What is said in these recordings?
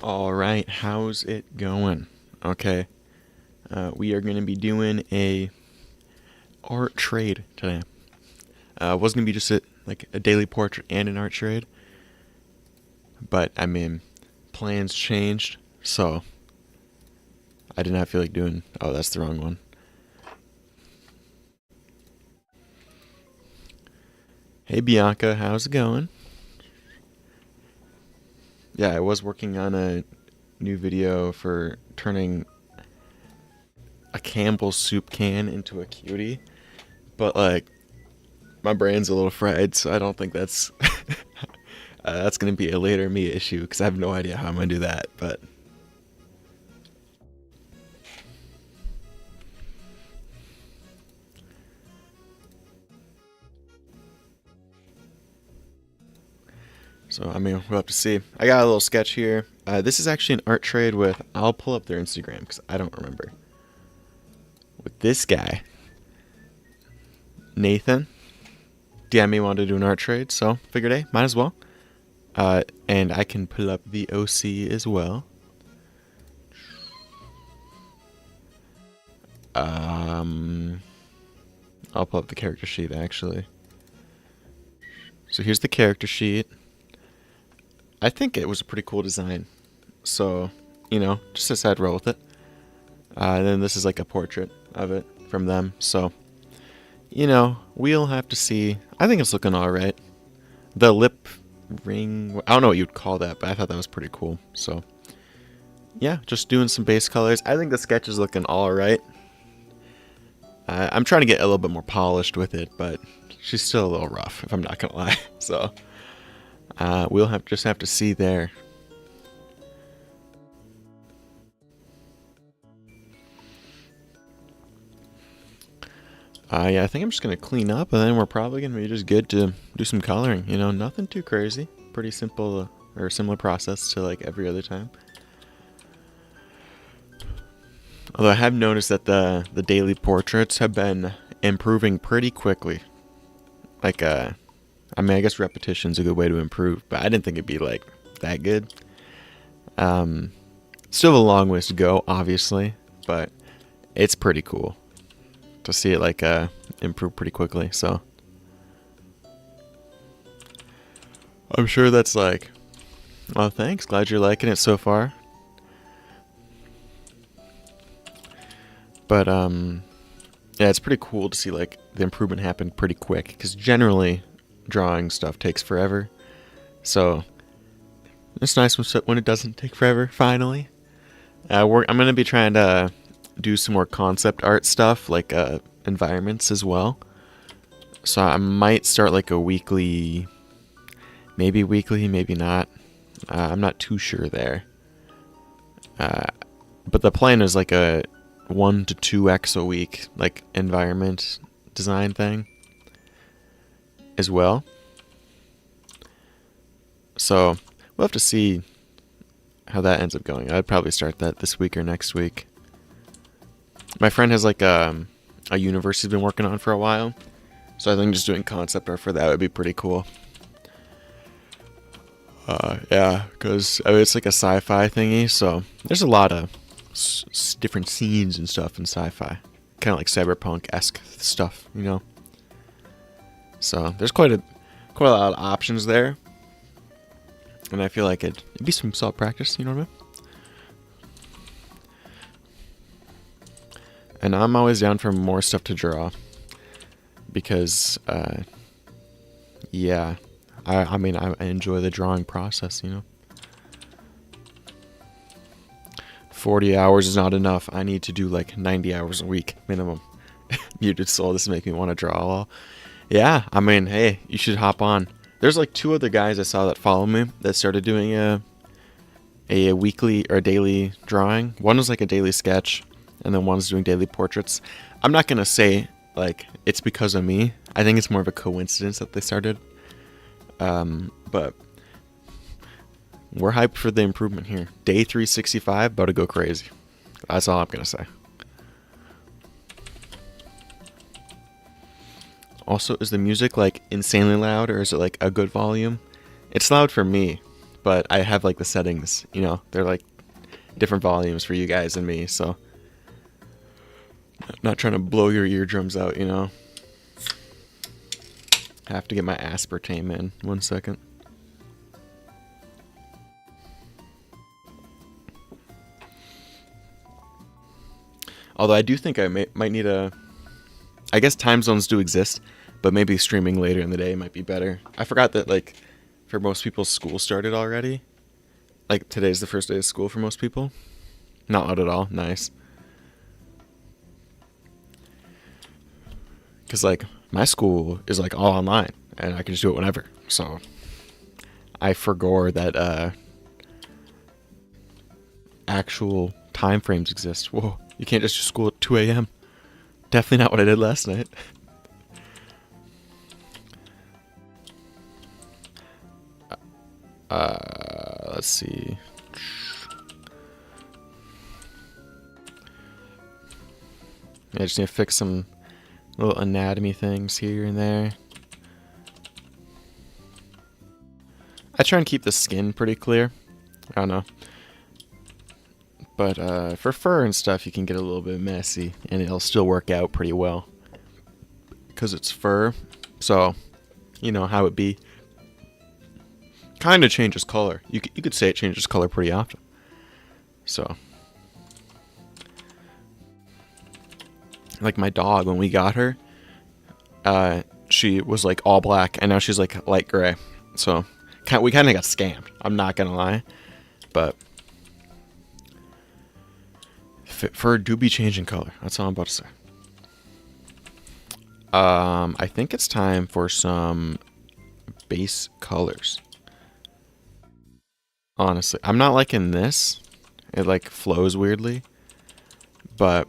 All right, how's it going? Okay, we are going to be doing a art trade today. It was going to be just a daily portrait and an art trade, but I mean, plans changed, so I did not feel like doing. Oh, that's the wrong one. Hey Bianca, how's it going? Yeah, I was working on a new video for turning a Campbell's soup can into a cutie, but like my brain's a little fried, so I don't think that's gonna be a later me issue because I have no idea how I'm gonna do that. But so I mean we'll have to see. I got a little sketch here. This is actually an art trade with. I'll pull up their Instagram because I don't remember. With this guy, Nathan. DM me wanted to do an art trade, so figured hey, might as well. And I can pull up the OC as well. I'll pull up the character sheet actually. So here's the character sheet. I think it was a pretty cool design. So, just decided to roll with it. And then this is like a portrait of it from them. So, we'll have to see. I think it's looking alright. The lip ring, I don't know what you'd call that, but I thought that was pretty cool. So, yeah, just doing some base colors. I think the sketch is looking alright. I'm trying to get a little bit more polished with it, but she's still a little rough, if I'm not gonna lie. So, we'll just have to see there. Yeah, I think I'm just gonna clean up, and then we're probably gonna be just good to do some coloring. Nothing too crazy. Pretty simple or similar process to like every other time. Although I have noticed that the daily portraits have been improving pretty quickly. Like, I guess repetition's a good way to improve, but I didn't think it'd be like that good. Still have a long ways to go, obviously, but it's pretty cool to see it like improve pretty quickly. So I'm sure that's like, oh, thanks. Glad you're liking it so far. But yeah, it's pretty cool to see like the improvement happen pretty quick because generally drawing stuff takes forever. So it's nice when it doesn't take forever. Finally, I'm gonna be trying to do some more concept art stuff, like environments as well. So I might start like a weekly, maybe not. I'm not too sure there. But the plan is like a 1 to 2x a week, like environment design thing as well. So we'll have to see how that ends up going. I'd probably start that this week or next week. My friend has like a universe he's been working on for a while, so I think just doing concept art for that would be pretty cool. Yeah, because it's like a sci-fi thingy, so there's a lot of different scenes and stuff in sci-fi, kind of like cyberpunk-esque stuff, So there's quite a lot of options there, and I feel like it'd be some solid practice. You know what I mean? And I'm always down for more stuff to draw because, yeah, I mean, I enjoy the drawing process, 40 hours is not enough. I need to do like 90 hours a week minimum. Muted Soul, this is making me want to draw all. Yeah, I mean, hey, you should hop on. There's like 2 other guys I saw that follow me that started doing a weekly or daily drawing. One was like a daily sketch, and then one's doing daily portraits. I'm not gonna say like it's because of me. I think it's more of a coincidence that they started. But we're hyped for the improvement here. Day 365, about to go crazy. That's all I'm gonna say. Also, is the music like insanely loud, or is it like a good volume? It's loud for me, but I have like the settings, you know, they're like different volumes for you guys and me, so not trying to blow your eardrums out, you know. I have to get my aspartame in. 1 second. Although I do think I might need a... I guess time zones do exist, but maybe streaming later in the day might be better. I forgot that, like, for most people, school started already. Like, today's the first day of school for most people. Not at all. Nice. Because, like, my school is, like, all online, and I can just do it whenever. So, I forgot that actual time frames exist. Whoa, you can't just do school at 2 a.m. Definitely not what I did last night. Let's see. I just need to fix some little anatomy things here and there. I try and keep the skin pretty clear. I don't know. But for fur and stuff, you can get a little bit messy, and it'll still work out pretty well. Because it's fur, so you know how it be. Kind of changes color. You could say it changes color pretty often. So, like my dog, when we got her, she was like all black, and now she's like light gray. So, we kind of got scammed. I'm not gonna lie, but fur do be changing color. That's all I'm about to say. I think it's time for some base colors. Honestly, I'm not liking this. It like flows weirdly, but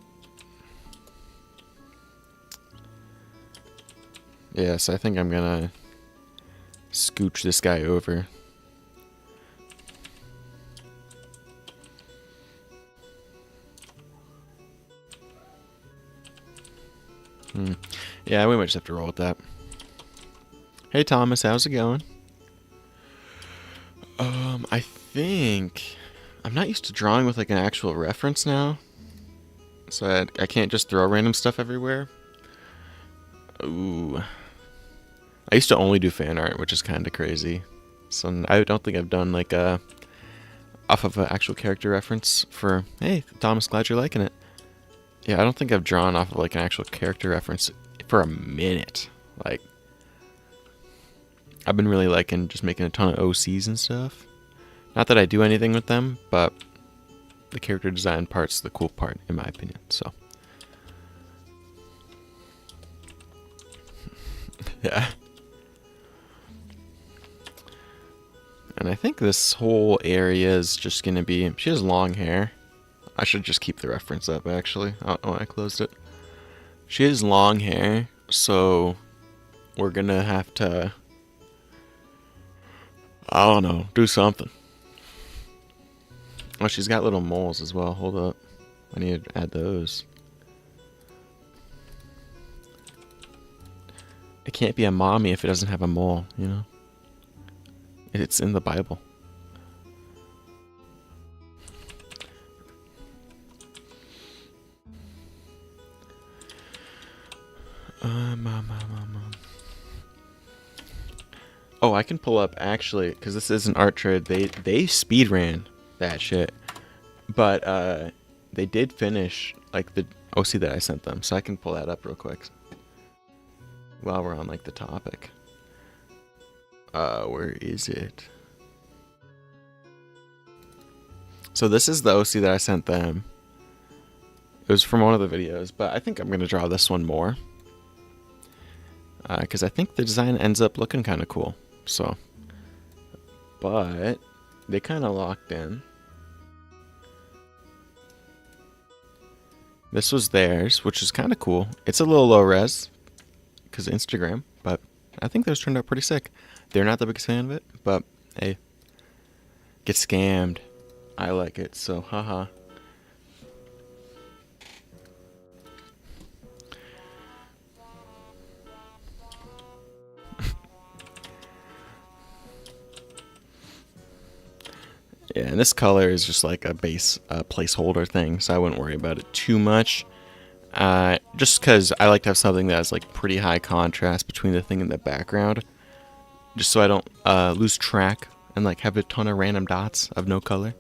yes, I think I'm gonna scooch this guy over. Yeah, we might just have to roll with that. Hey Thomas, how's it going? I think I'm not used to drawing with like an actual reference now, so I can't just throw random stuff everywhere. Ooh, I used to only do fan art, which is kind of crazy. So I don't think I've done like a off of an actual character reference for. Hey Thomas, glad you're liking it. Yeah, I don't think I've drawn off of like an actual character reference for a minute. Like, I've been really liking just making a ton of OCs and stuff. Not that I do anything with them, but the character design part's the cool part, in my opinion. So, yeah. And I think this whole area is just going to be... She has long hair. I should just keep the reference up, actually. I don't know why I closed it. She has long hair, so we're going to have to... I don't know, do something. Oh, she's got little moles as well. Hold up. I need to add those. It can't be a mommy if it doesn't have a mole, you know? It's in the Bible. Oh, I can pull up actually, because this is an ArtTrade. They speed ran that shit, but they did finish like the OC that I sent them, so I can pull that up real quick while we're on like the topic. Where is it? So this is the OC that I sent them. It was from one of the videos, but I think I'm gonna draw this one more. Because I think the design ends up looking kind of cool. So, but they kind of locked in. This was theirs, which is kind of cool. It's a little low res because of Instagram, but I think those turned out pretty sick. They're not the biggest fan of it, but hey, get scammed. I like it, so haha. Yeah, and this color is just like a base placeholder thing, so I wouldn't worry about it too much. Just because I like to have something that has like pretty high contrast between the thing and the background, just so I don't lose track and like have a ton of random dots of no color.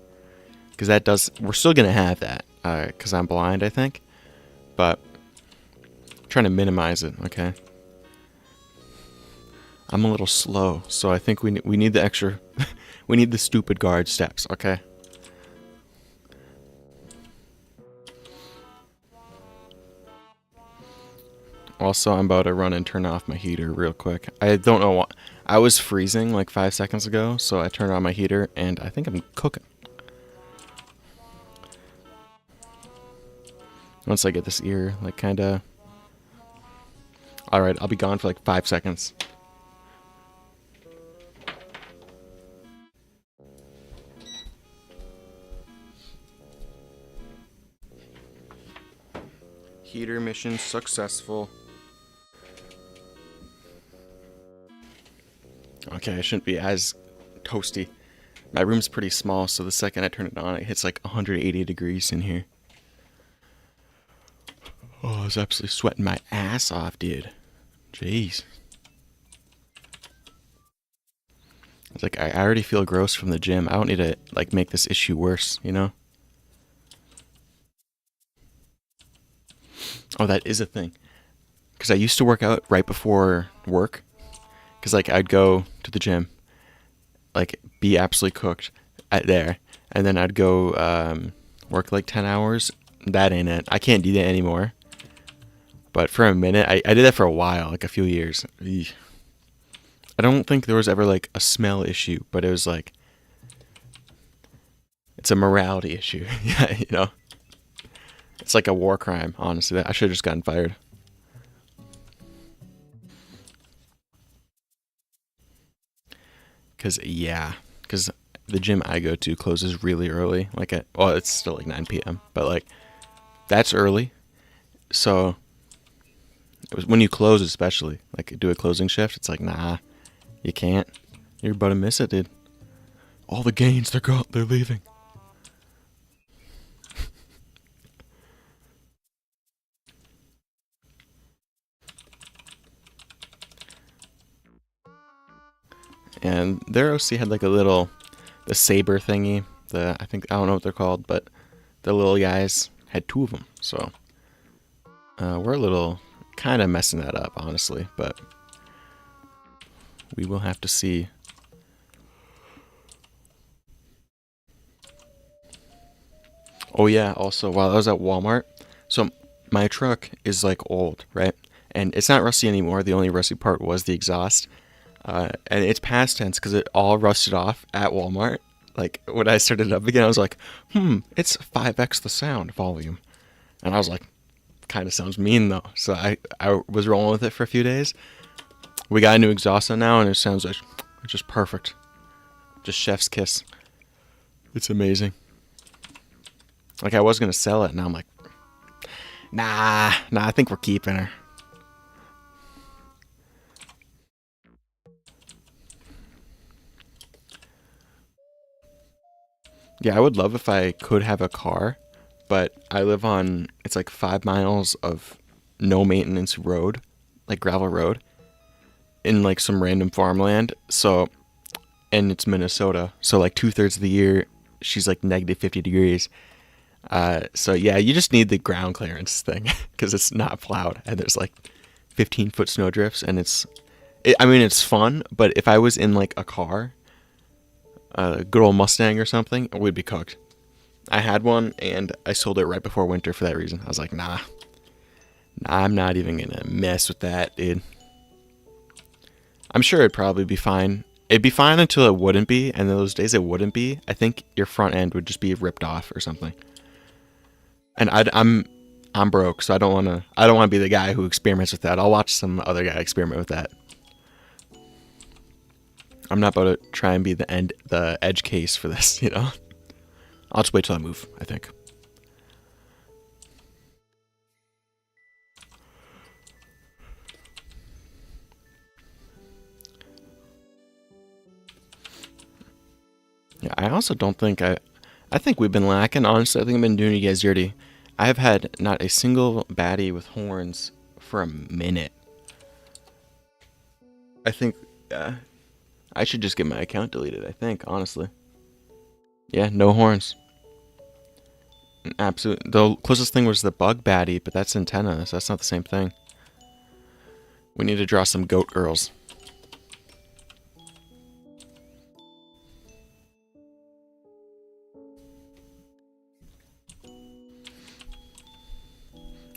Because that does, we're still gonna have that, because I'm blind, I think, but I'm trying to minimize it. Okay, I'm a little slow, so I think we need the extra, we need the stupid guard steps. Okay. Also, I'm about to run and turn off my heater real quick. I don't know what, I was freezing like 5 seconds ago, so I turned on my heater and I think I'm cooking. Once I get this ear, like kinda. Alright, I'll be gone for like 5 seconds. Heater mission successful. Okay, I shouldn't be as toasty. My room's pretty small, so the second I turn it on, it hits like 180 degrees in here. Oh, I was absolutely sweating my ass off, dude. Jeez. It's like I already feel gross from the gym. I don't need to like make this issue worse, you know? Oh, that is a thing. Because I used to work out right before work. Because like I'd go to the gym, like be absolutely cooked at there, and then I'd go work like 10 hours. That ain't it. I can't do that anymore. But for a minute, I did that for a while, like a few years. Eesh. I don't think there was ever like a smell issue, but it was like, it's a morality issue. Yeah, you know? It's like a war crime, honestly. I should have just gotten fired. Because the gym I go to closes really early. Like well, it's still like 9 p.m., but like that's early. So it was when you close, especially like do a closing shift. It's like, nah, you can't. You're about to miss it, dude. All the gains, they're gone. They're leaving. And their OC had like the saber thingy. I don't know what they're called, but the little guys had 2 of them. So we're a little kind of messing that up, honestly, but we will have to see. Oh yeah, also while I was at Walmart, so my truck is like old, right? And it's not rusty anymore. The only rusty part was the exhaust. And it's past tense because it all rusted off at Walmart. Like when I started it up again, I was like, it's 5x the sound volume. And I was like, kind of sounds mean though. So I was rolling with it for a few days. We got a new exhaust on now, and it sounds like just perfect. Just chef's kiss. It's amazing. Like I was gonna sell it, and I'm like, nah, I think we're keeping her. Yeah, I would love if I could have a car, but I live on, it's like 5 miles of no maintenance road, like gravel road, in like some random farmland. So, and it's Minnesota. So like 2/3 of the year, she's like negative 50 degrees. So yeah, you just need the ground clearance thing because it's not plowed and there's like 15-foot snow drifts and I mean, it's fun, but if I was in like a car, a good old Mustang or something, we'd be cooked. I had one and I sold it right before winter for that reason. I was like, nah, I'm not even gonna mess with that, dude. I'm sure it'd probably be fine. It'd be fine until it wouldn't be, and those days it wouldn't be. I think your front end would just be ripped off or something. And I'm broke, so I don't wanna be the guy who experiments with that. I'll watch some other guy experiment with that. I'm not about to try and be the edge case for this, you know. I'll just wait till I move, I think. Yeah, I also don't think I think we've been lacking. Honestly, I think I've been doing you guys dirty. I have had not a single baddie with horns for a minute. I think I should just get my account deleted. I think honestly. Yeah, no horns. Absolute. The closest thing was the bug baddie, but that's antenna, so that's not the same thing. We need to draw some goat girls.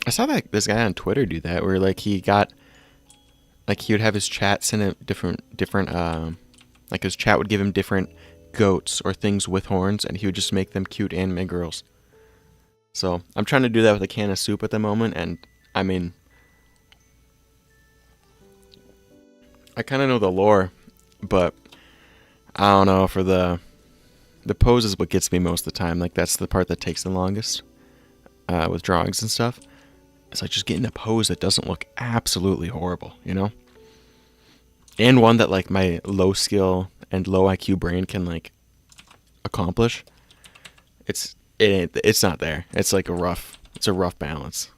I saw that this guy on Twitter do that, where like he got, like he would have his chat send him different, like his chat would give him different goats or things with horns, and he would just make them cute anime girls. So I'm trying to do that with a can of soup at the moment, and I mean, I kind of know the lore, but I don't know, for the pose is what gets me most of the time. Like that's the part that takes the longest with drawings and stuff. It's like just getting a pose that doesn't look absolutely horrible, you know? And one that like my low skill and low IQ brain can like accomplish. It's not there. It's like a rough balance.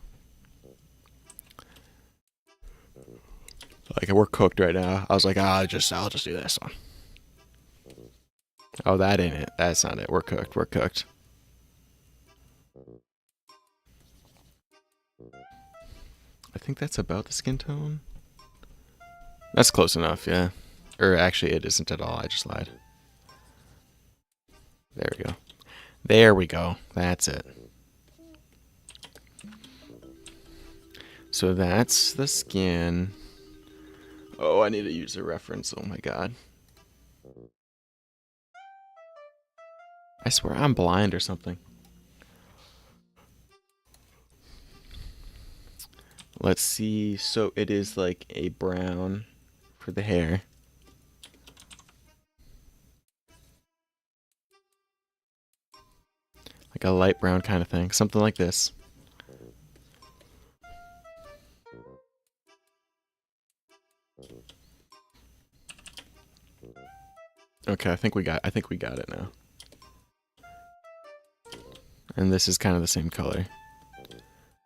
Like we're cooked right now. I was like, I'll just do this one. Oh, that ain't it. That's not it. We're cooked. We're cooked. I think that's about the skin tone. That's close enough, yeah. Or actually, it isn't at all. I just lied. There we go. There we go. That's it. So that's the skin. Oh, I need to use a reference. Oh my god. I swear I'm blind or something. Let's see. So it is like a brown for the hair. Like a light brown kind of thing. Something like this. Okay, I think we got it now. And this is kind of the same color.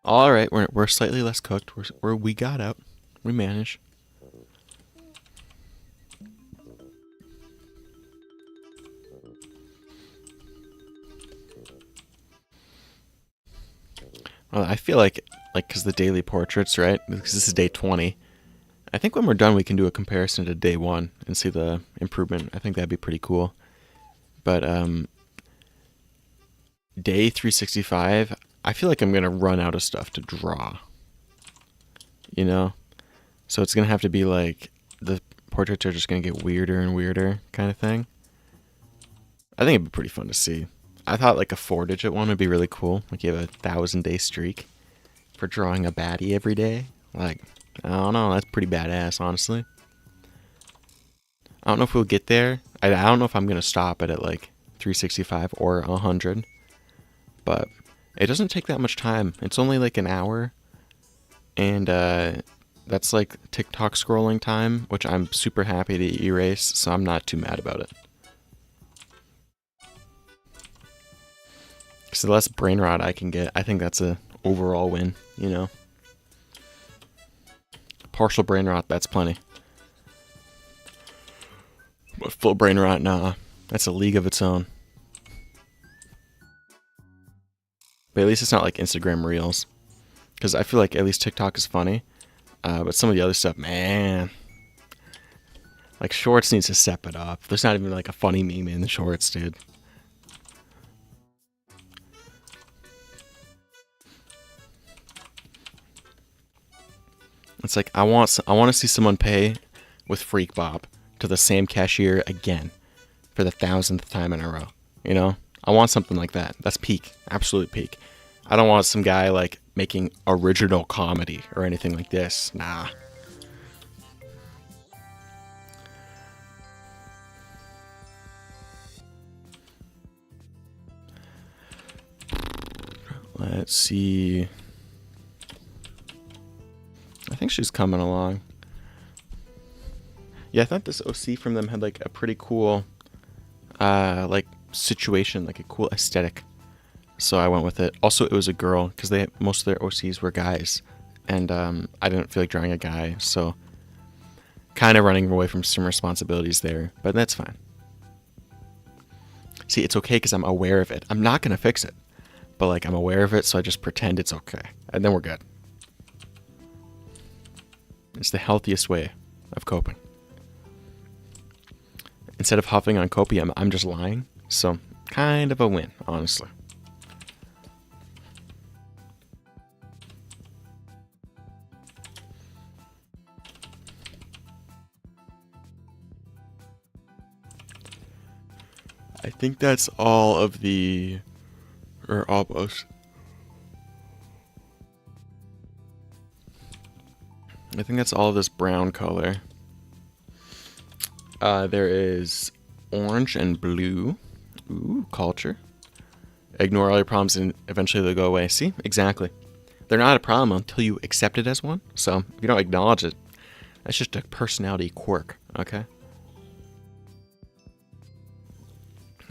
All right, we're slightly less cooked. We got out. We managed. Well, I feel like because the daily portraits, right? Because this is day 20. I think when we're done, we can do a comparison to day 1 and see the improvement. I think that'd be pretty cool. But day 365, I feel like I'm gonna run out of stuff to draw. You know, so it's gonna have to be like the portraits are just gonna get weirder and weirder, kind of thing. I think it'd be pretty fun to see. I thought like a 4-digit one would be really cool. Like you have a 1,000-day streak for drawing a baddie every day. Like, I don't know, that's pretty badass, honestly. I don't know if we'll get there. I don't know if I'm gonna stop it at like 365 or 100, but it doesn't take that much time. It's only like an hour, and that's like TikTok scrolling time, which I'm super happy to erase, so I'm not too mad about it. So the less brain rot I can get, I think that's a overall win, you know? Partial brain rot, that's plenty. But full brain rot, nah. That's a league of its own. But at least it's not like Instagram Reels. Because I feel like at least TikTok is funny. But some of the other stuff, man. Like Shorts needs to step it up. There's not even like a funny meme in the Shorts, dude. It's like I want to see someone pay with Freak Bop to the same cashier again for the 1,000th time in a row. You know, I want something like that. That's peak, absolute peak. I don't want some guy like making original comedy or anything like this. Nah. Let's see. I think she's coming along. Yeah, I thought this OC from them had like a pretty cool, like situation, like a cool aesthetic. So I went with it. Also, it was a girl because most of their OCs were guys, and I didn't feel like drawing a guy, so kind of running away from some responsibilities there, but that's fine. See, it's okay because I'm aware of it. I'm not gonna fix it, but like I'm aware of it, so I just pretend it's okay, and then we're good. It's the healthiest way of coping. Instead of huffing on copium, I'm just lying, so kind of a win, honestly. I think that's all of the, or almost. I think that's all of this brown color. There is orange and blue. Ooh, culture. Ignore all your problems and eventually they'll go away. See? Exactly. They're not a problem until you accept it as one. So if you don't acknowledge it, that's just a personality quirk, okay?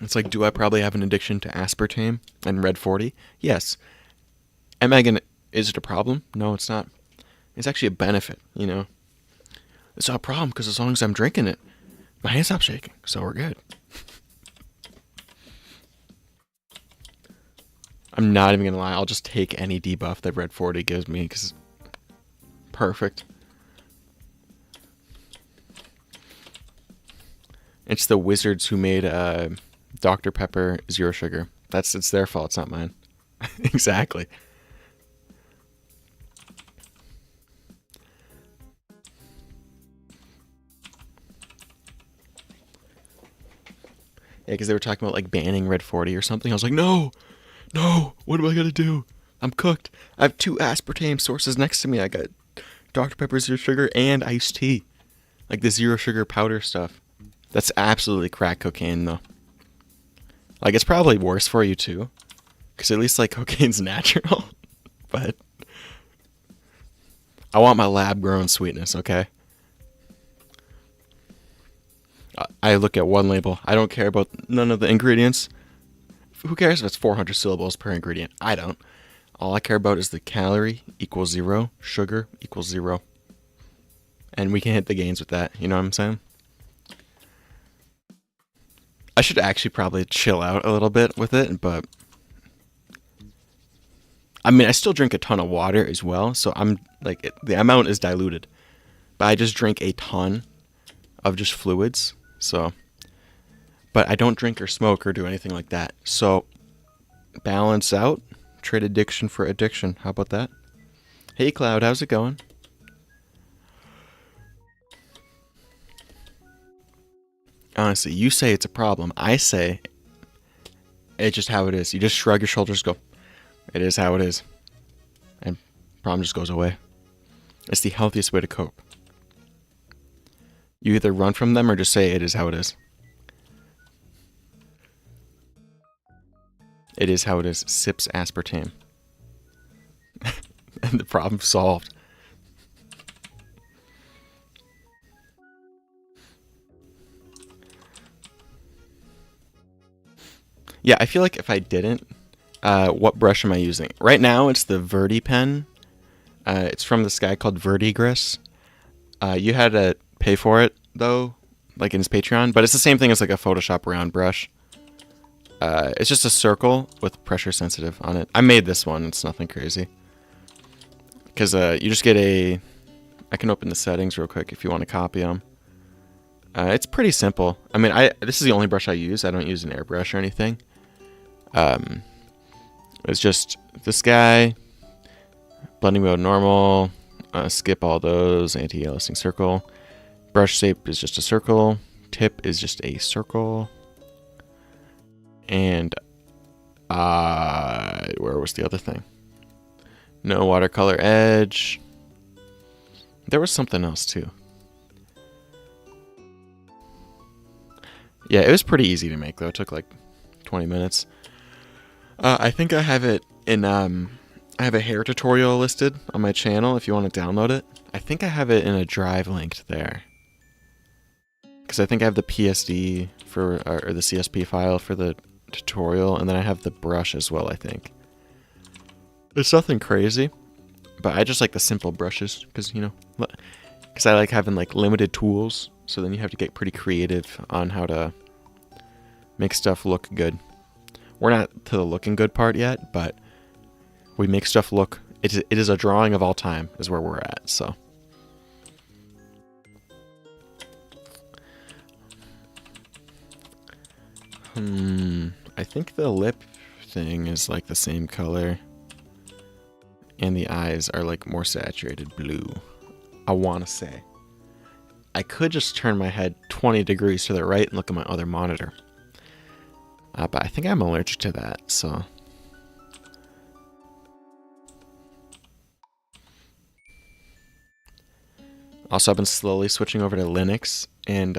It's like, do I probably have an addiction to aspartame and red 40? Yes. Is it a problem? No, it's not. It's actually a benefit, you know? It's not a problem because as long as I'm drinking it, my hand stops shaking, so we're good. I'm not even going to lie. I'll just take any debuff that red 40 gives me because it's perfect. It's the wizards who made Dr. Pepper Zero Sugar. It's their fault. It's not mine. Exactly. Yeah, because they were talking about like banning red 40 or something. I was like, no, what am I gonna do? I'm cooked. I have 2 aspartame sources next to me. I got Dr. Pepper Zero Sugar and iced tea, like the zero sugar powder stuff. That's absolutely crack cocaine, though. Like, it's probably worse for you, too. Because at least, like, cocaine's natural. But I want my lab-grown sweetness, okay? I look at one label. I don't care about none of the ingredients. Who cares if it's 400 syllables per ingredient? I don't. All I care about is the calorie equals 0, sugar equals 0. And we can hit the gains with that. You know what I'm saying? I should actually probably chill out a little bit with it, but I mean, I still drink a ton of water as well, so I'm like, the amount is diluted, but I just drink a ton of just fluids, so, but I don't drink or smoke or do anything like that, so balance out, trade addiction for addiction. How about that? Hey Cloud, how's it going? Honestly, you say it's a problem. I say it's just how it is. You just shrug your shoulders, go, it is how it is. And problem just goes away. It's the healthiest way to cope. You either run from them or just say it is how it is. It is how it is. Sips aspartame. And the problem solved. Yeah, I feel like if I didn't, what brush am I using? Right now, it's the Verdi pen. It's from this guy called Verdigris. You had to pay for it, though, like in his Patreon. But it's the same thing as like a Photoshop round brush. It's just a circle with pressure sensitive on it. I made this one. It's nothing crazy. Because you just get a... I can open the settings real quick if you want to copy them. It's pretty simple. I mean, this is the only brush I use. I don't use an airbrush or anything. It's just this guy, blending mode normal, skip all those, anti-aliasing circle. Brush shape is just a circle. Tip is just a circle. And where was the other thing? No watercolor edge. There was something else too. Yeah, it was pretty easy to make though. It took like 20 minutes. I think I have it in I have a hair tutorial listed on my channel if you want to download it. I think I have it in a drive linked there. Because I think I have the PSD for or the CSP file for the tutorial, and then I have the brush as well, I think. It's nothing crazy, but I just like the simple brushes because, you know, because I like having like limited tools, so then you have to get pretty creative on how to make stuff look good. We're not to the looking good part yet, but we make stuff look, it is a drawing of all time is where we're at, so. I think the lip thing is like the same color. And the eyes are like more saturated blue. I want to say. I could just turn my head 20 degrees to the right and look at my other monitor. But I think I'm allergic to that, so. Also, I've been slowly switching over to Linux, and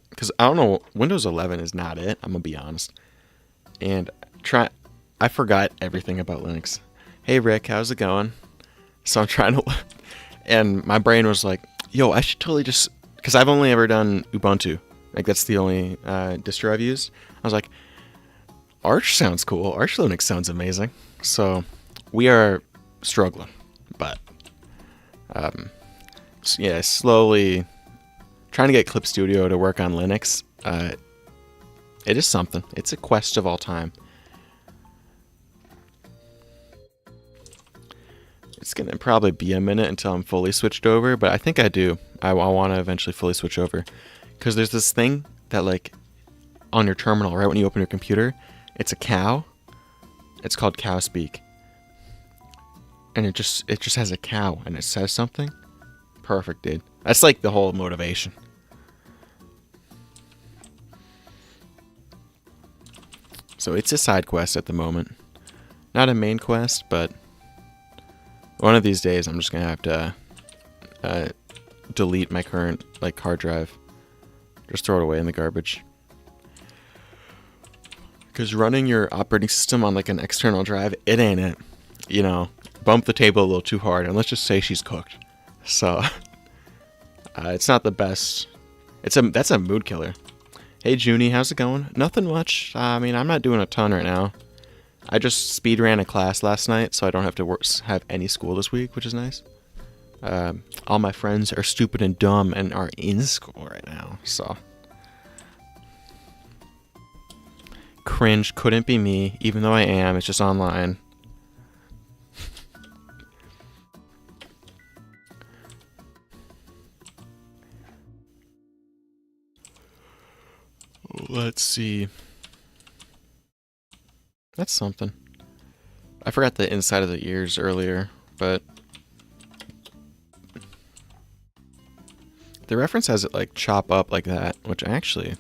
because I don't know, Windows 11 is not it, I'm gonna be honest. And I forgot everything about Linux. Hey Rick, how's it going? So I'm trying to, and my brain was like, yo, I should totally just, because I've only ever done Ubuntu, like that's the only distro I've used. I was like, Arch sounds cool, Arch Linux sounds amazing. So we are struggling, but yeah, slowly trying to get Clip Studio to work on Linux. It is something. It's a quest of all time. It's going to probably be a minute until I'm fully switched over, but I think I do. I want to eventually fully switch over. Because there's this thing that, like, on your terminal, right when you open your computer, it's a cow. It's called cow speak. And it just has a cow, and it says something. Perfect, dude. That's like the whole motivation. So it's a side quest at the moment. Not a main quest, but one of these days I'm just gonna have to delete my current like hard drive. Just throw it away in the garbage. Because running your operating system on like an external drive, it ain't it. You know, bump the table a little too hard, and let's just say she's cooked. So it's not the best. That's a mood killer. Hey Junie, how's it going? Nothing much. I mean, I'm not doing a ton right now. I just speed ran a class last night, so I don't have to have any school this week, which is nice. All my friends are stupid and dumb and are in school right now, so. Cringe, couldn't be me, even though I am, it's just online. Let's see. That's something. I forgot the inside of the ears earlier, but the reference has it like chop up like that, which actually,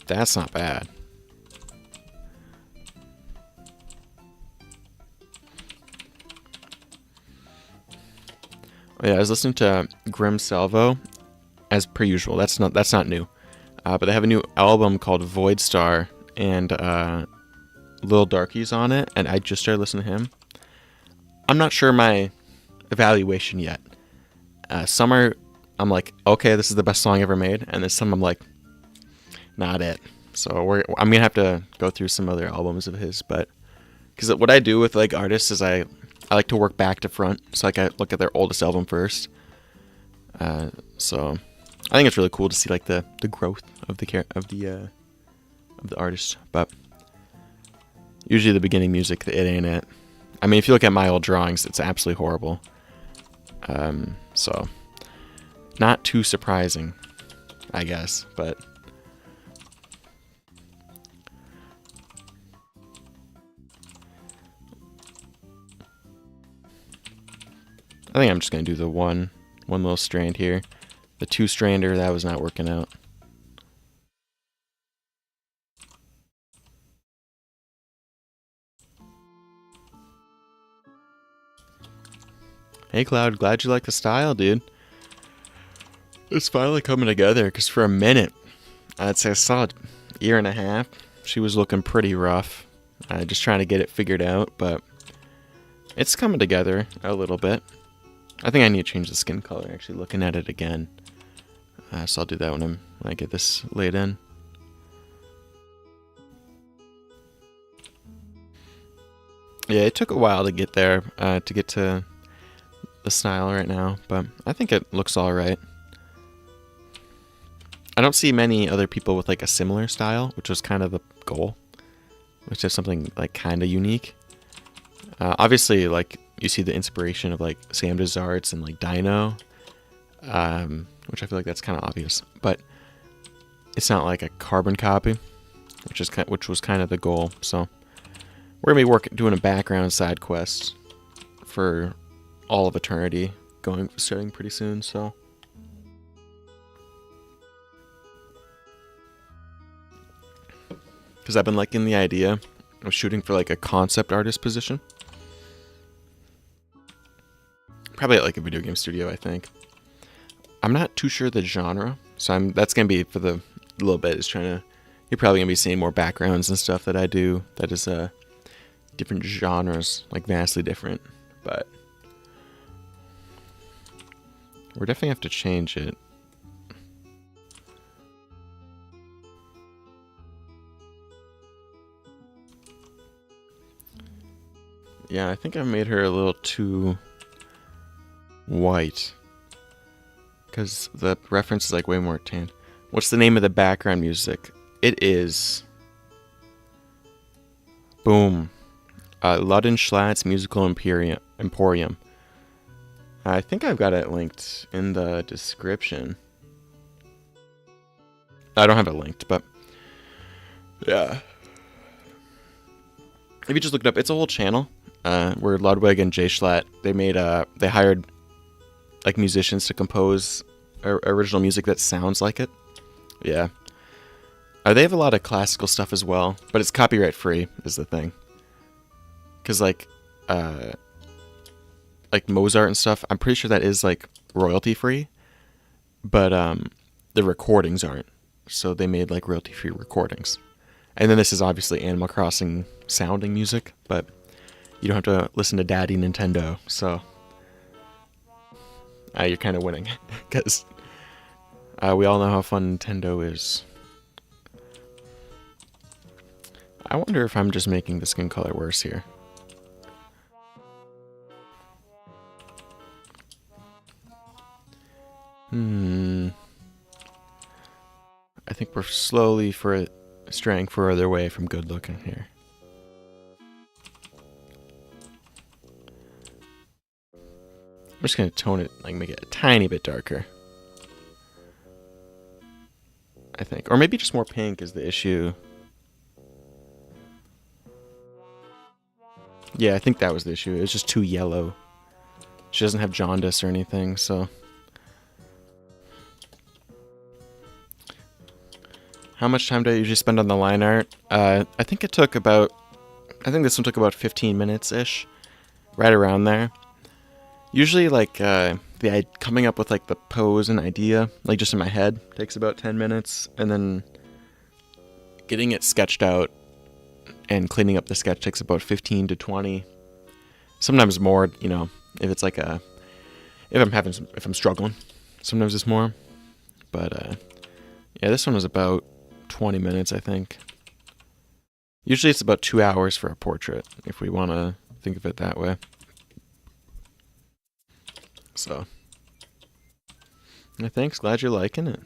that's not bad. Oh yeah, I was listening to Grim Salvo, as per usual. That's not new. But they have a new album called Void Star, and Lil Darky's on it, and I just started listening to him. I'm not sure my evaluation yet. Some I'm like, okay, this is the best song ever made, and then some I'm like, not it. So I'm gonna have to go through some other albums of his, but because what I do with like artists is I like to work back to front, so like I look at their oldest album first. So I think it's really cool to see like the growth of the artist, but usually the beginning music, it ain't it. I mean, if you look at my old drawings, it's absolutely horrible. So not too surprising, I guess, but I think I'm just gonna do the one little strand here. The 2-strander, that was not working out. Hey Cloud, glad you like the style, dude. It's finally coming together, because for a minute, I'd say a solid year and a half, she was looking pretty rough. Just trying to get it figured out, but it's coming together a little bit. I think I need to change the skin color, actually, looking at it again. So I'll do that when I get this laid in. Yeah, it took a while to get there, to get to the style right now, but I think it looks all right. I don't see many other people with like a similar style, which was kind of the goal, which is something like kind of unique. Obviously, like you see the inspiration of like Sam Desarts and like Dino, which I feel like that's kind of obvious, but it's not like a carbon copy, which was kind of the goal. So we're gonna be doing a background side quest for all of eternity, starting pretty soon. So because I've been liking the idea of shooting for like a concept artist position, probably at like a video game studio. I think I'm not too sure the genre, so that's gonna be for the little bit is trying to. You're probably gonna be seeing more backgrounds and stuff that I do. That is different genres, like vastly different, but we're definitely have to change it. Yeah, I think I made her a little too white because the reference is like way more tan. What's the name of the background music? It is boom. Ludden Schlatts Musical Emporium. I think I've got it linked in the description. I don't have it linked, but yeah. If you just look it up, it's a whole channel where Ludwig and Jay Schlatt, they hired like musicians to compose original music that sounds like it. Yeah. They have a lot of classical stuff as well, but it's copyright free is the thing. Because like Mozart and stuff, I'm pretty sure that is like royalty free, but the recordings aren't. So they made like royalty free recordings. And then this is obviously Animal Crossing sounding music, but you don't have to listen to Daddy Nintendo, so you're kind of winning because we all know how fun Nintendo is. I wonder if I'm just making the skin color worse here. I think we're slowly straying further away from good looking here. I'm just gonna tone it, like make it a tiny bit darker. I think. Or maybe just more pink is the issue. Yeah, I think that was the issue. It was just too yellow. She doesn't have jaundice or anything, so. How much time do I usually spend on the line art? I think this one took about 15 minutes-ish. Right around there. Usually, like, coming up with, like, the pose and idea, like, just in my head, takes about 10 minutes. And then getting it sketched out and cleaning up the sketch takes about 15 to 20. Sometimes more, you know, if it's like if I'm struggling. Sometimes it's more. But, yeah, this one was about 20 minutes, I think. Usually it's about 2 hours for a portrait, if we want to think of it that way. So, yeah, thanks. Glad you're liking it.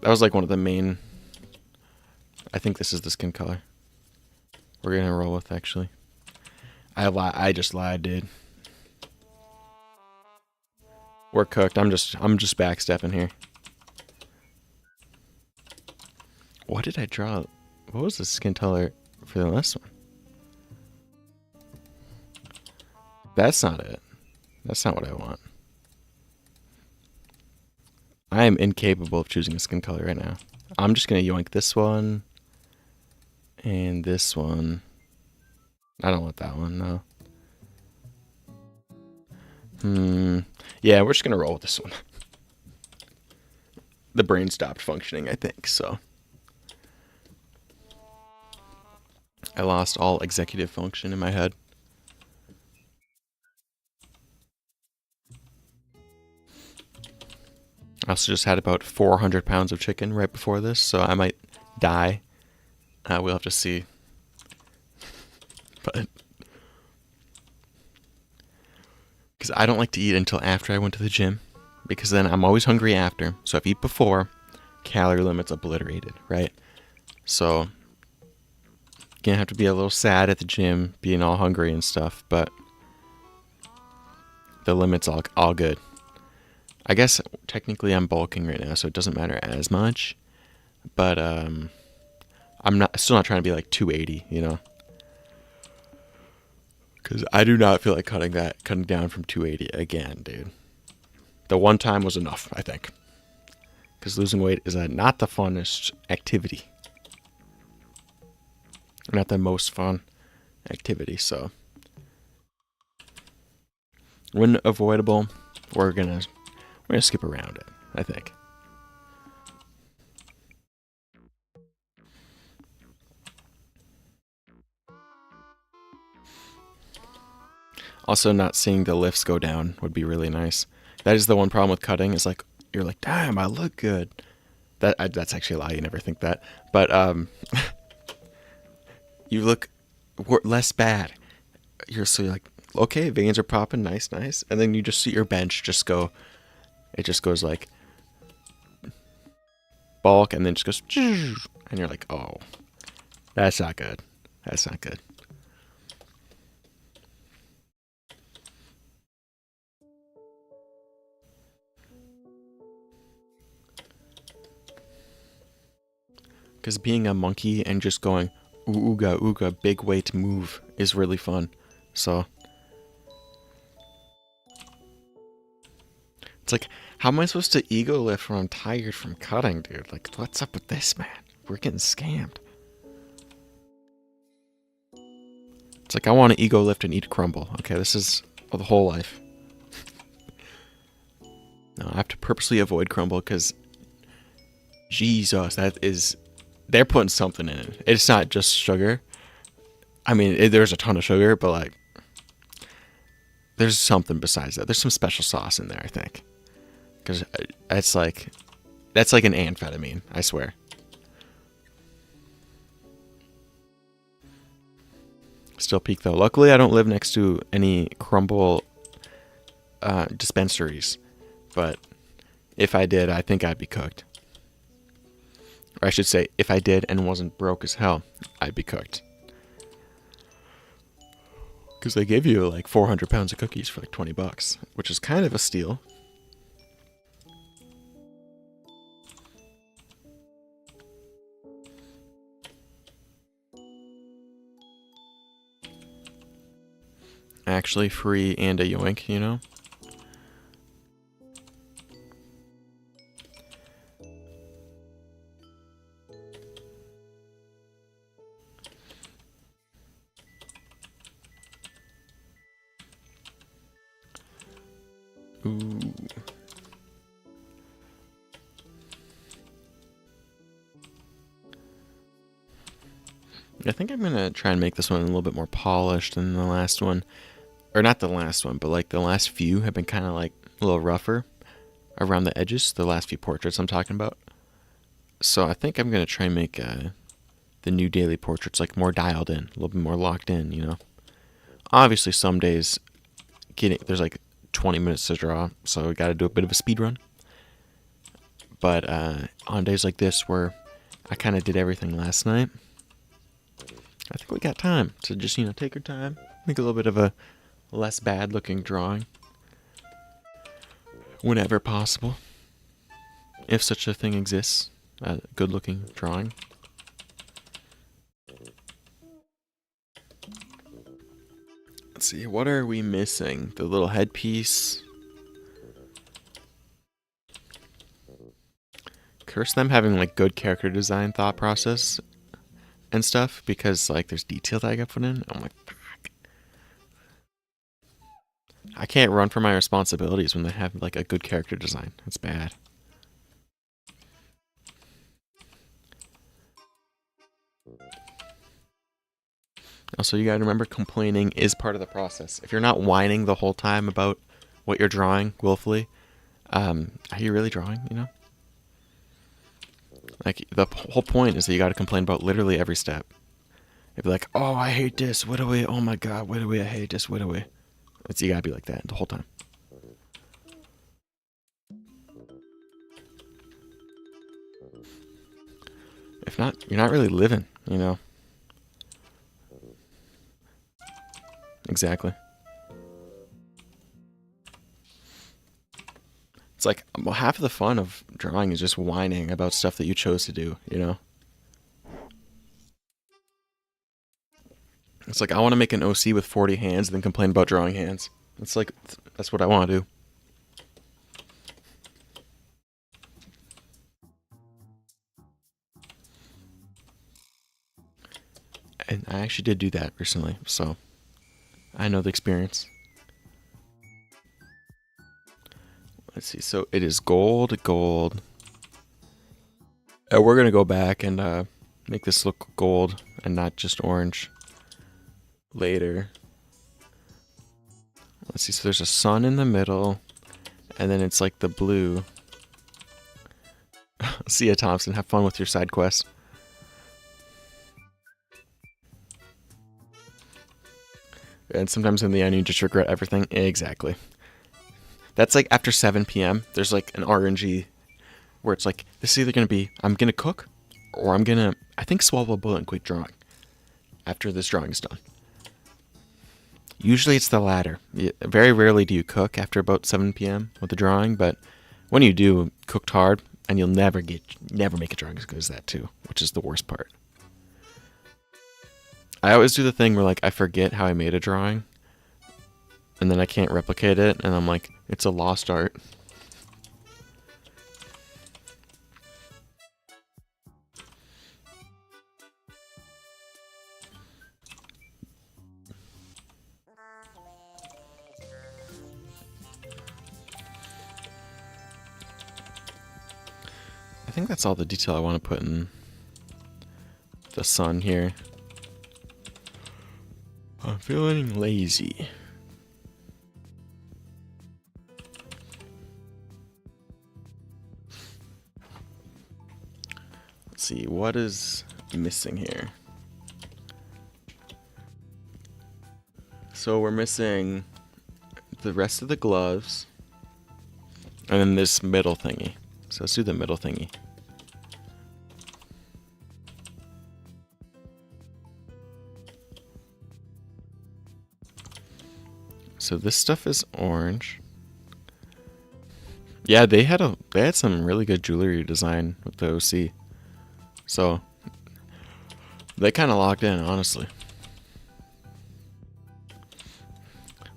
That was like one of the main. I think this is the skin color we're gonna roll with. Actually, I just lied, dude. We're cooked. I'm just backstepping here. What did I draw? What was the skin color for the last one? That's not it. That's not what I want. I am incapable of choosing a skin color right now. I'm just going to yoink this one. And this one. I don't want that one, no. Yeah, we're just going to roll with this one. The brain stopped functioning, I think, so. I lost all executive function in my head. I also just had about 400 pounds of chicken right before this, so I might die. We'll have to see. But Because I don't like to eat until after I went to the gym, because then I'm always hungry after. So if I eat before, calorie limit's obliterated, right? So gonna have to be a little sad at the gym, being all hungry and stuff, but the limit's all good. I guess technically I'm bulking right now, so it doesn't matter as much. But I'm still not trying to be like 280, you know? Because I do not feel like cutting down from 280 again, dude. The one time was enough, I think. Because losing weight is not the funnest activity. Not the most fun activity, so when avoidable, we're gonna skip around it, I think. Also, not seeing the lifts go down would be really nice. That is the one problem with cutting, is like, you're like, damn, I look good. That's actually a lie, you never think that. But you look less bad. You're like, okay, veins are popping, nice. And then you just see your bench just go, it just goes like bulk and then just goes, and you're like, oh, that's not good. That's not good. Because being a monkey and just going, ooga, ooga, big weight move is really fun. So it's like, how am I supposed to ego lift when I'm tired from cutting, dude? Like, what's up with this, man? We're getting scammed. It's like, I want to ego lift and eat crumble. Okay, this is the whole life. No, I have to purposely avoid crumble because, Jesus, they're putting something in it. It's not just sugar. I mean, there's a ton of sugar, but like, there's something besides that. There's some special sauce in there, I think. Because that's like an amphetamine, I swear. Still peak though. Luckily, I don't live next to any crumble dispensaries. But if I did, I think I'd be cooked. Or I should say, if I did and wasn't broke as hell, I'd be cooked. Because they give you like 400 pounds of cookies for like $20, which is kind of a steal. Actually free and a yoink, you know? Ooh. I think I'm going to try and make this one a little bit more polished than the last one. Or not the last one, but like the last few have been kind of like a little rougher around the edges. The last few portraits I'm talking about. So I think I'm going to try and make the new daily portraits like more dialed in. A little bit more locked in, you know. Obviously some days there's like 20 minutes to draw, so we got to do a bit of a speed run. But on days like this where I kind of did everything last night, I think we got time to just, you know, take our time, make a little bit of a less bad looking drawing whenever possible, if such a thing exists, a good looking drawing. Let's see, what are we missing? The little headpiece. Curse them having like good character design thought process and stuff, because like there's detail that I got put in. I'm like, fuck. I can't run from my responsibilities when they have like a good character design. It's bad. Also, you gotta remember, complaining is part of the process. If you're not whining the whole time about what you're drawing willfully, are you really drawing, you know? Like, the whole point is that you gotta complain about literally every step. You'd be like, oh, I hate this, what do we, oh my god, what do we, I hate this, what do we? You gotta be like that the whole time. If not, you're not really living, you know? Exactly. It's like, well, half of the fun of drawing is just whining about stuff that you chose to do, you know? It's like, I want to make an OC with 40 hands and then complain about drawing hands. It's like, that's what I want to do. And I actually did do that recently, so I know the experience. Let's see, so it is gold. We're going to go back and make this look gold and not just orange later. Let's see, so there's a sun in the middle, and then it's like the blue. See ya, Thompson. Have fun with your side quest. And sometimes in the end, you just regret everything. Exactly. That's like after 7 p.m., there's like an RNG where it's like, this is either going to be, I'm going to cook, or I'm going to, I think, swallow a bullet and quit drawing after this drawing is done. Usually it's the latter. Very rarely do you cook after about 7 p.m. with the drawing, but when you do, cooked hard, and you'll never make a drawing as good as that too, which is the worst part. I always do the thing where like I forget how I made a drawing, and then I can't replicate it, and I'm like, it's a lost art. I think that's all the detail I want to put in the sun here. I'm feeling lazy. Let's see, what is missing here? So we're missing the rest of the gloves, and then this middle thingy. So let's do the middle thingy. So this stuff is orange. Yeah, they had some really good jewelry design with the OC. So they kind of locked in, honestly.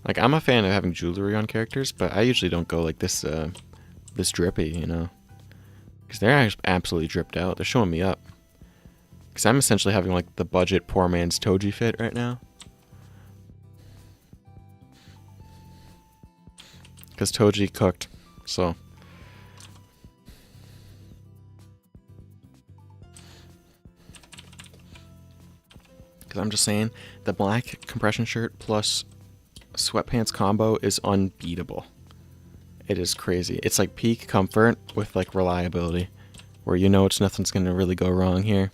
Like, I'm a fan of having jewelry on characters, but I usually don't go like this this drippy, you know. Because they're absolutely dripped out. They're showing me up. Because I'm essentially having like the budget poor man's Toji fit right now. Because Toji cooked, so. Because I'm just saying, the black compression shirt plus sweatpants combo is unbeatable. It is crazy. It's like peak comfort with like reliability, where you know nothing's gonna really go wrong here.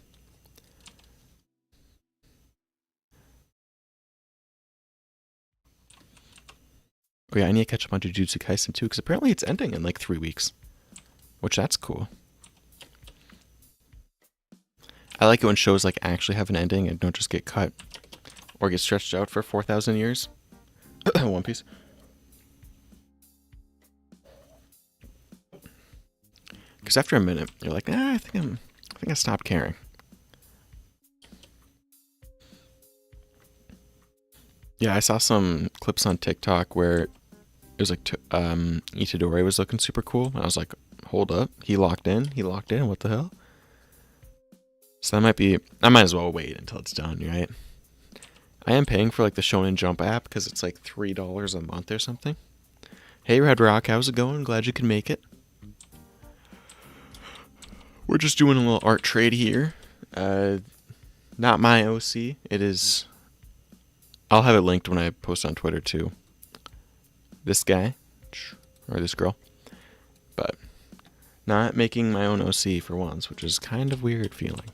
Oh yeah, I need to catch up on Jujutsu Kaisen too, because apparently it's ending in like 3 weeks. Which, that's cool. I like it when shows like actually have an ending and don't just get cut. Or get stretched out for 4,000 years. One Piece. Because after a minute, you're like, I think I stopped caring. Yeah, I saw some clips on TikTok where it was like Itadori was looking super cool, and I was like, hold up, he locked in, what the hell? So that might be, I might as well wait until it's done, right? I am paying for like the Shonen Jump app because it's like $3 a month or something. Hey Red Rock, how's it going? Glad you could make it. We're just doing a little ArtTrade here. Not my OC, it is, I'll have it linked when I post on Twitter too. This guy, or this girl, but not making my own OC for once, which is kind of weird feeling.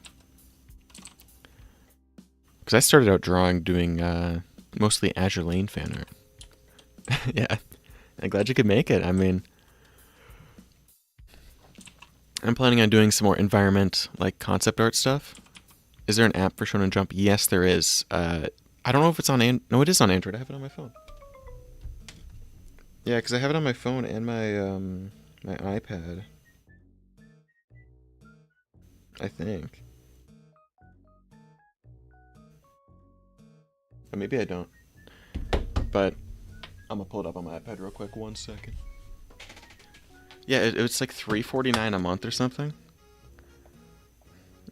Because I started out doing mostly Azure Lane fan art. Yeah, I'm glad you could make it. I mean, I'm planning on doing some more environment, like concept art stuff. Is there an app for Shonen Jump? Yes, there is. I don't know if it's on no, it is on Android. I have it on my phone. Yeah, because I have it on my phone and my iPad. I think. Or maybe I don't. But I'm gonna pull it up on my iPad real quick. 1 second. Yeah, it's like $3.49 a month or something.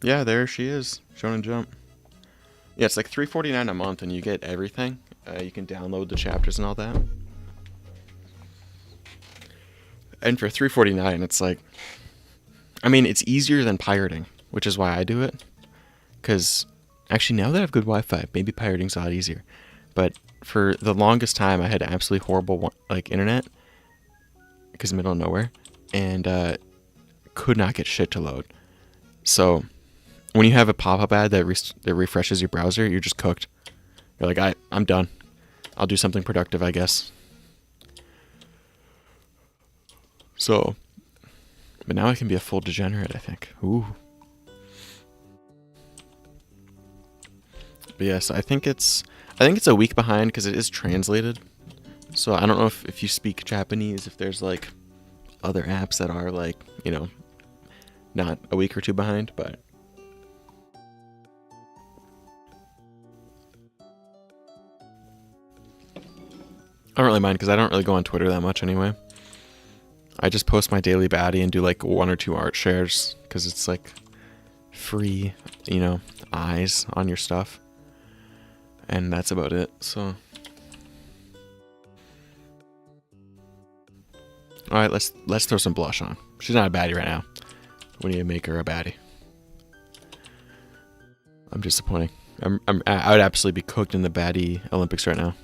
Yeah, there she is. Shonen Jump. Yeah, it's like $3.49 a month, and you get everything. You can download the chapters and all that. And for $3.49, it's like, I mean, it's easier than pirating, which is why I do it. Because actually, now that I have good Wi-Fi, maybe pirating's a lot easier. But for the longest time, I had absolutely horrible like internet, because middle of nowhere, and could not get shit to load. So when you have a pop-up ad that refreshes your browser, you're just cooked. You're like, I'm done. I'll do something productive, I guess. So, but now I can be a full degenerate, I think. Ooh. But yes, I think it's a week behind because it is translated. So I don't know if you speak Japanese, if there's like other apps that are like, you know, not a week or two behind, but I don't really mind because I don't really go on Twitter that much anyway. I just post my daily baddie and do like 1 or 2 art shares because it's like free, you know, eyes on your stuff. And that's about it, so. Alright, let's throw some blush on. She's not a baddie right now. We need to make her a baddie. I'm disappointing. I would absolutely be cooked in the baddie Olympics right now.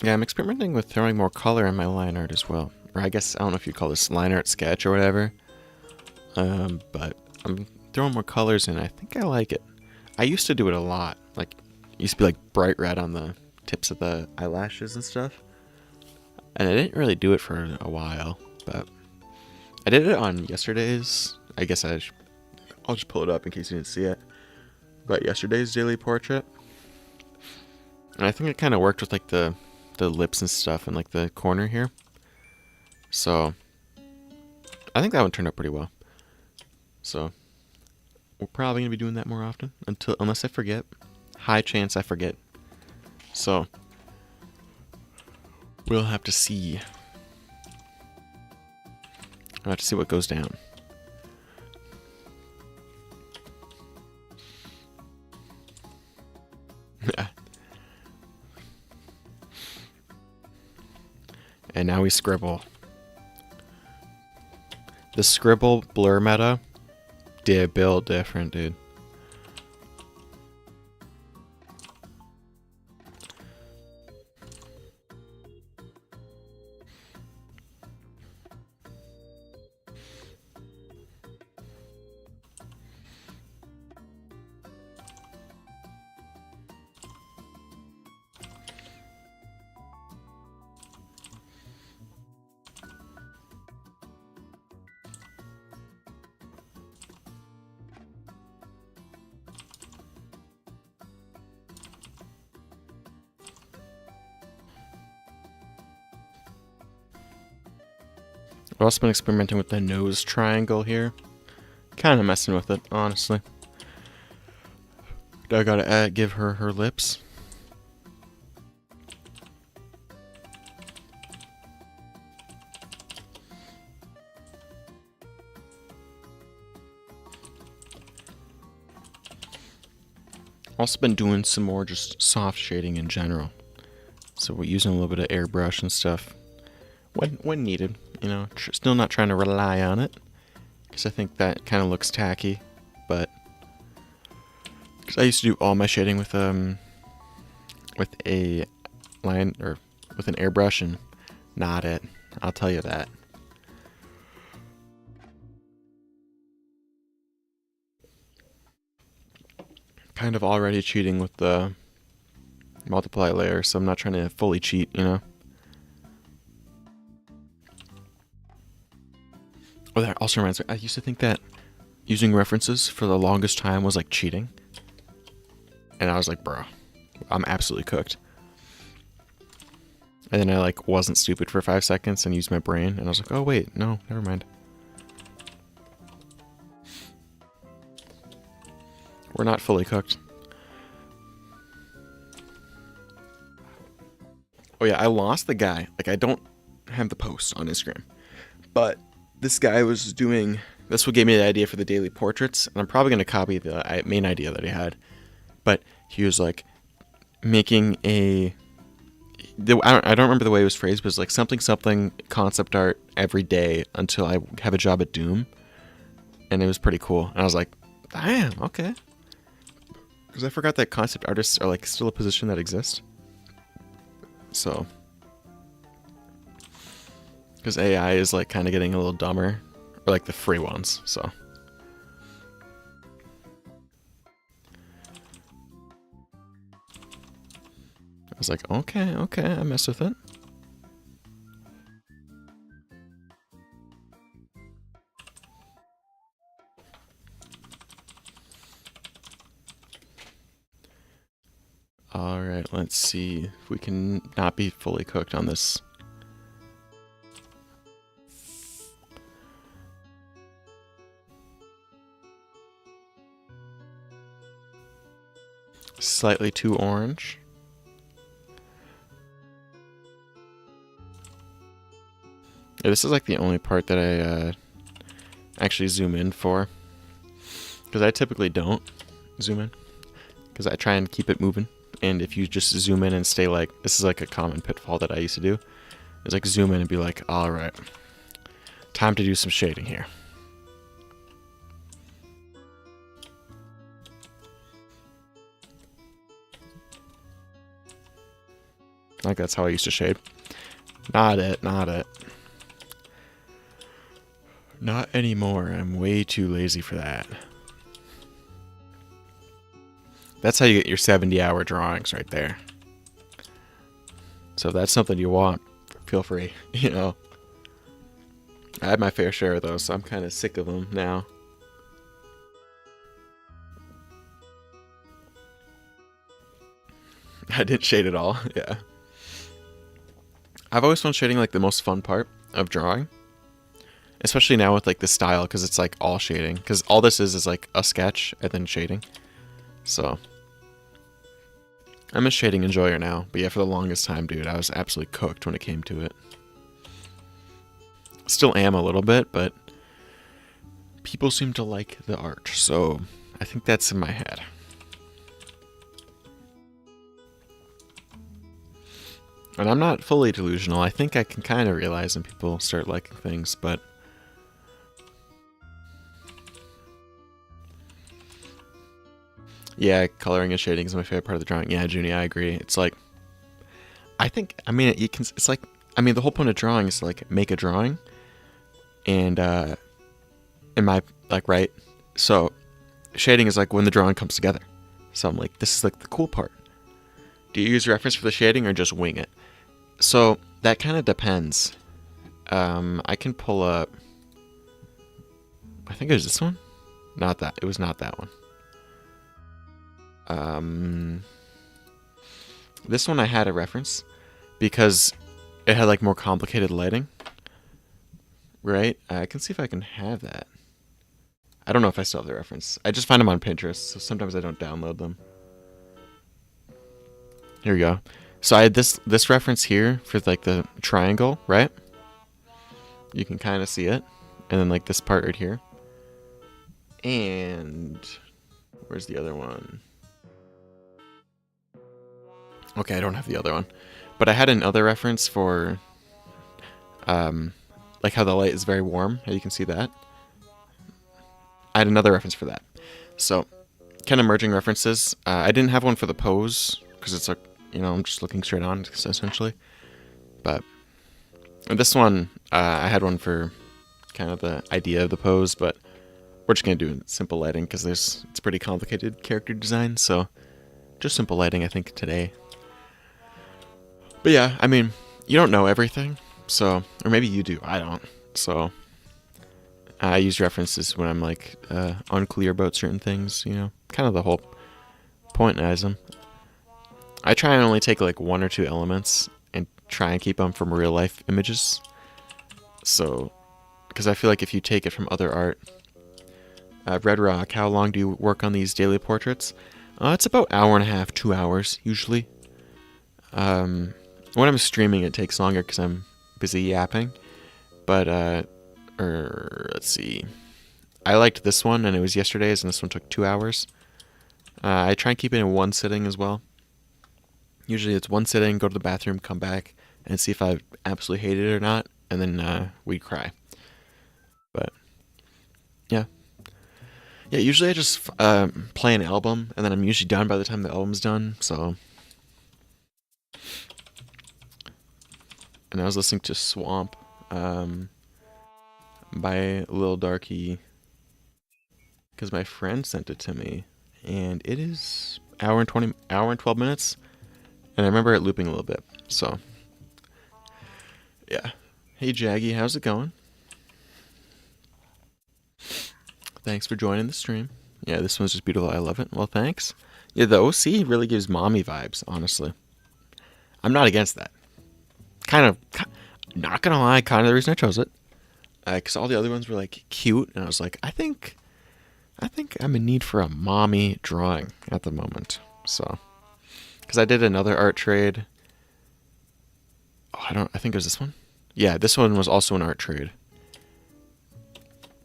Yeah, I'm experimenting with throwing more color in my line art as well. Or I guess, I don't know if you call this line art sketch or whatever. But I'm throwing more colors in. I think I like it. I used to do it a lot. Like, it used to be like bright red on the tips of the eyelashes and stuff. And I didn't really do it for a while. But I did it on yesterday's. I guess I'll just pull it up in case you didn't see it. But yesterday's daily portrait. And I think it kind of worked with like the lips and stuff and like the corner here. So I think that one turned out pretty well. So we're probably gonna be doing that more often unless I forget. High chance I forget. So we'll have to see. I'll have to see what goes down. And now we scribble. The scribble blur meta did build different, dude. I've also been experimenting with the nose triangle here. Kind of messing with it, honestly. I gotta give her her lips. Also been doing some more just soft shading in general. So we're using a little bit of airbrush and stuff when needed. You know, still not trying to rely on it, because I think that kind of looks tacky. But because I used to do all my shading with a line or with an airbrush, and not it. I'll tell you that. Kind of already cheating with the multiply layer, so I'm not trying to fully cheat, you know? Oh, that also reminds me, I used to think that using references for the longest time was like cheating. And I was like, bro, I'm absolutely cooked. And then I like wasn't stupid for 5 seconds and used my brain, and I was like, oh wait, no, never mind. We're not fully cooked. Oh yeah, I lost the guy. Like, I don't have the post on Instagram. But this guy was doing... That's what gave me the idea for the daily portraits. And I'm probably going to copy the main idea that he had. But he was like making a... I don't remember the way it was phrased, but it was like something concept art every day until I have a job at Doom. And it was pretty cool. And I was like, damn, okay. Because I forgot that concept artists are like still a position that exists. So, because AI is like kind of getting a little dumber, or like the free ones, so. I was like, okay, I mess with it. Alright, let's see if we can not be fully cooked on this. Slightly too orange. Yeah, this is like the only part that I actually zoom in for. Because I typically don't zoom in. Because I try and keep it moving. And if you just zoom in and stay like, this is like a common pitfall that I used to do. Is like zoom in and be like, alright, time to do some shading here. Like that's how I used to shade. Not it. Not anymore. I'm way too lazy for that. That's how you get your 70-hour drawings right there. So if that's something you want, feel free, you know. I had my fair share of those, so I'm kind of sick of them now. I didn't shade at all, yeah. I've always found shading like the most fun part of drawing. Especially now with like the style, because it's like all shading. Because all this is like a sketch and then shading. So, I'm a shading enjoyer now. But yeah, for the longest time, dude, I was absolutely cooked when it came to it. Still am a little bit, but people seem to like the art. So, I think that's in my head. And I'm not fully delusional. I think I can kind of realize when people start liking things, but... Yeah, coloring and shading is my favorite part of the drawing. Yeah, Junie, I agree. It's like... I think, I mean, you can, it's like... I mean, the whole point of drawing is to, like, make a drawing. And, am I, like, right? So, shading is, like, when the drawing comes together. So I'm like, this is, like, the cool part. Do you use reference for the shading or just wing it? So, that kind of depends. I can pull up... I think it was this one? Not that. It was not that one. This one I had a reference because it had like more complicated lighting. Right? I can see if I can have that. I don't know if I still have the reference. I just find them on Pinterest, so sometimes I don't download them. Here we go. So I had this reference here for like the triangle, right? You can kind of see it. And then like this part right here. And where's the other one? Okay, I don't have the other one. But I had another reference for like how the light is very warm. How you can see that. I had another reference for that. So, kind of merging references. I didn't have one for the pose because it's like, you know, I'm just looking straight on essentially. But this one, I had one for kind of the idea of the pose, but we're just gonna do simple lighting because it's pretty complicated character design. So, just simple lighting, I think, today. But yeah, I mean, you don't know everything, so, or maybe you do. I don't. So, I use references when I'm like unclear about certain things. You know, kind of the whole point as them. I try and only take like 1 or 2 elements and try and keep them from real life images. So, because I feel like if you take it from other art, Red Rock, how long do you work on these daily portraits? It's about 1.5 to 2 hours usually. When I'm streaming, it takes longer because I'm busy yapping. But let's see. I liked this one, and it was yesterday's, and this one took 2 hours. I try and keep it in one sitting as well. Usually it's one sitting, go to the bathroom, come back, and see if I absolutely hate it or not, and then we'd cry. But, yeah. Yeah, usually I just play an album, and then I'm usually done by the time the album's done, so. And I was listening to Swamp by Lil Darky, because my friend sent it to me, and it is hour and 12 minutes. And I remember it looping a little bit, so. Yeah. Hey, Jaggy, how's it going? Thanks for joining the stream. Yeah, this one's just beautiful. I love it. Well, thanks. Yeah, the OC really gives mommy vibes, honestly. I'm not against that. Kind of, not gonna lie, kind of the reason I chose it. Because all the other ones were, like, cute, and I was like, I think I'm in need for a mommy drawing at the moment, so. Because I did another ArtTrade. Oh, I think it was this one. Yeah, this one was also an ArtTrade.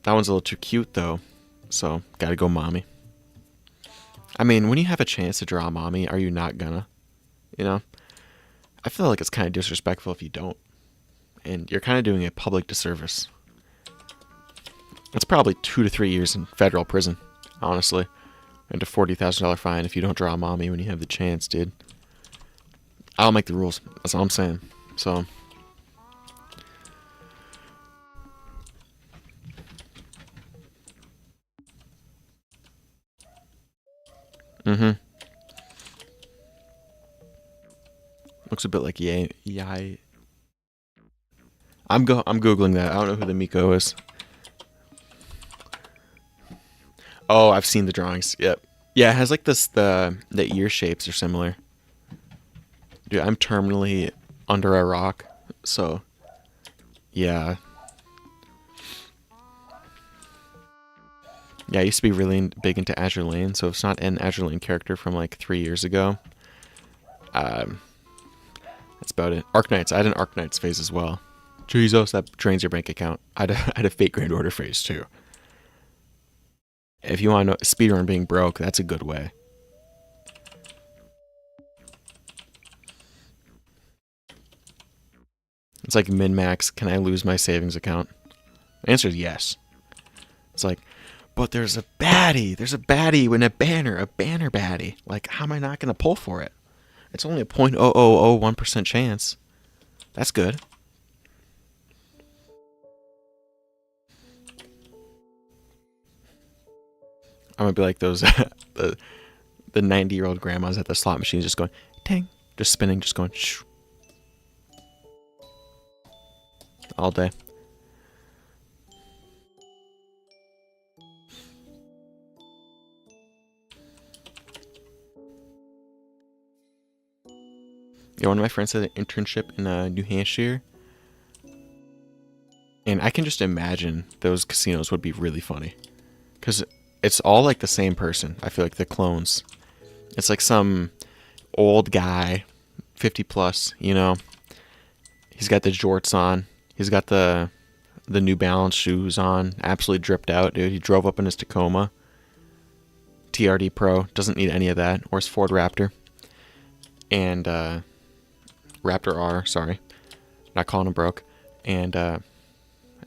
That one's a little too cute, though. So, gotta go mommy. I mean, when you have a chance to draw a mommy, are you not gonna? You know? I feel like it's kind of disrespectful if you don't. And you're kind of doing a public disservice. It's probably 2 to 3 years in federal prison, honestly. And a $40,000 fine if you don't draw a mommy when you have the chance, dude. I'll make the rules. That's all I'm saying. So. Looks a bit like yay. I'm googling that. I don't know who the Miko is. Oh, I've seen the drawings. Yep. Yeah, it has like this. The ear shapes are similar. Dude, I'm terminally under a rock, so yeah. Yeah, I used to be really big into Azure Lane, so if it's not an Azure Lane character from like 3 years ago, that's about it. Arknights, I had an Arknights phase as well. Jesus, that drains your bank account. I had a Fate Grand Order phase too. If you want to know speedrun being broke, that's a good way. It's like min-max, can I lose my savings account? The answer is yes. It's like, but there's a baddie with a banner baddie. Like, how am I not going to pull for it? It's only a 0.0001% chance. That's good. I'm going to be like those, the 90-year-old grandmas at the slot machine just going, ding, just spinning, just going, shh. All day. Yeah, one of my friends had an internship in New Hampshire. And I can just imagine those casinos would be really funny. Because it's all like the same person. I feel like the clones. It's like some old guy, 50 plus, you know. He's got the jorts on. He's got the New Balance shoes on. Absolutely dripped out, dude. He drove up in his Tacoma. TRD Pro. Doesn't need any of that. Or his Ford Raptor. And, Raptor R, sorry. Not calling him broke. And,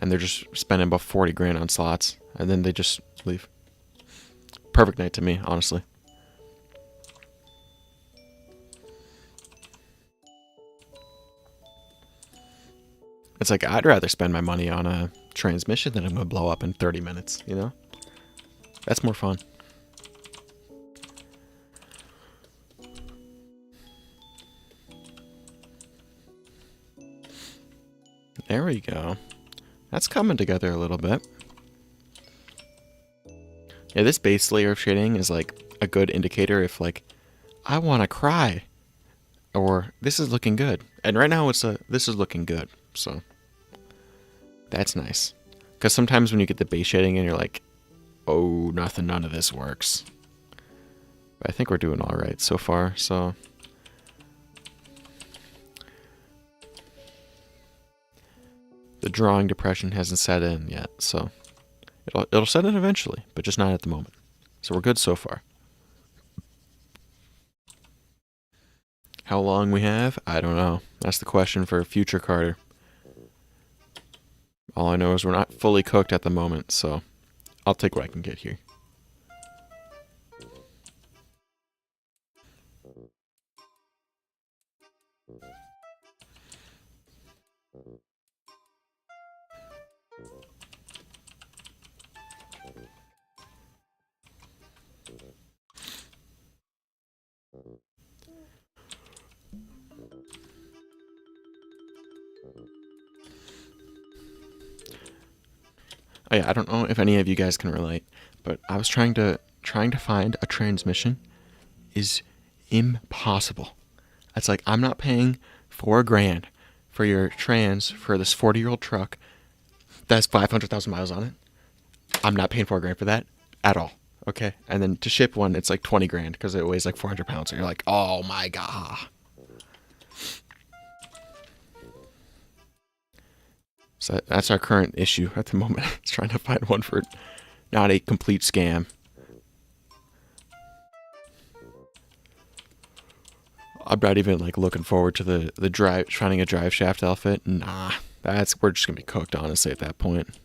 and they're just spending about 40 grand on slots, and then they just leave. Perfect night to me, honestly. It's like, I'd rather spend my money on a transmission than I'm going to blow up in 30 minutes, you know? That's more fun. There we go. That's coming together a little bit. Yeah, this base layer of shading is like a good indicator if like, I want to cry. Or this is looking good. And right now it's this is looking good. So that's nice. Because sometimes when you get the base shading and you're like, oh, none of this works. But I think we're doing all right so far. So the drawing depression hasn't set in yet. So it'll set in eventually, but just not at the moment. So we're good so far. How long we have? I don't know. That's the question for future Carter. All I know is we're not fully cooked at the moment, so I'll take what I can get here. Oh yeah, I don't know if any of you guys can relate, but I was trying to find a transmission is impossible. It's like, I'm not paying $4 grand for your trans for this 40-year-old truck that has 500,000 miles on it. I'm not paying $4 grand for that at all. Okay, and then to ship one, it's like 20 grand because it weighs like 400 pounds. And you're like, oh my god. So that's our current issue at the moment. It's trying to find one for not a complete scam. I'm not even like looking forward to the drive, finding a drive shaft outfit. Nah, we're just gonna be cooked, honestly, at that point.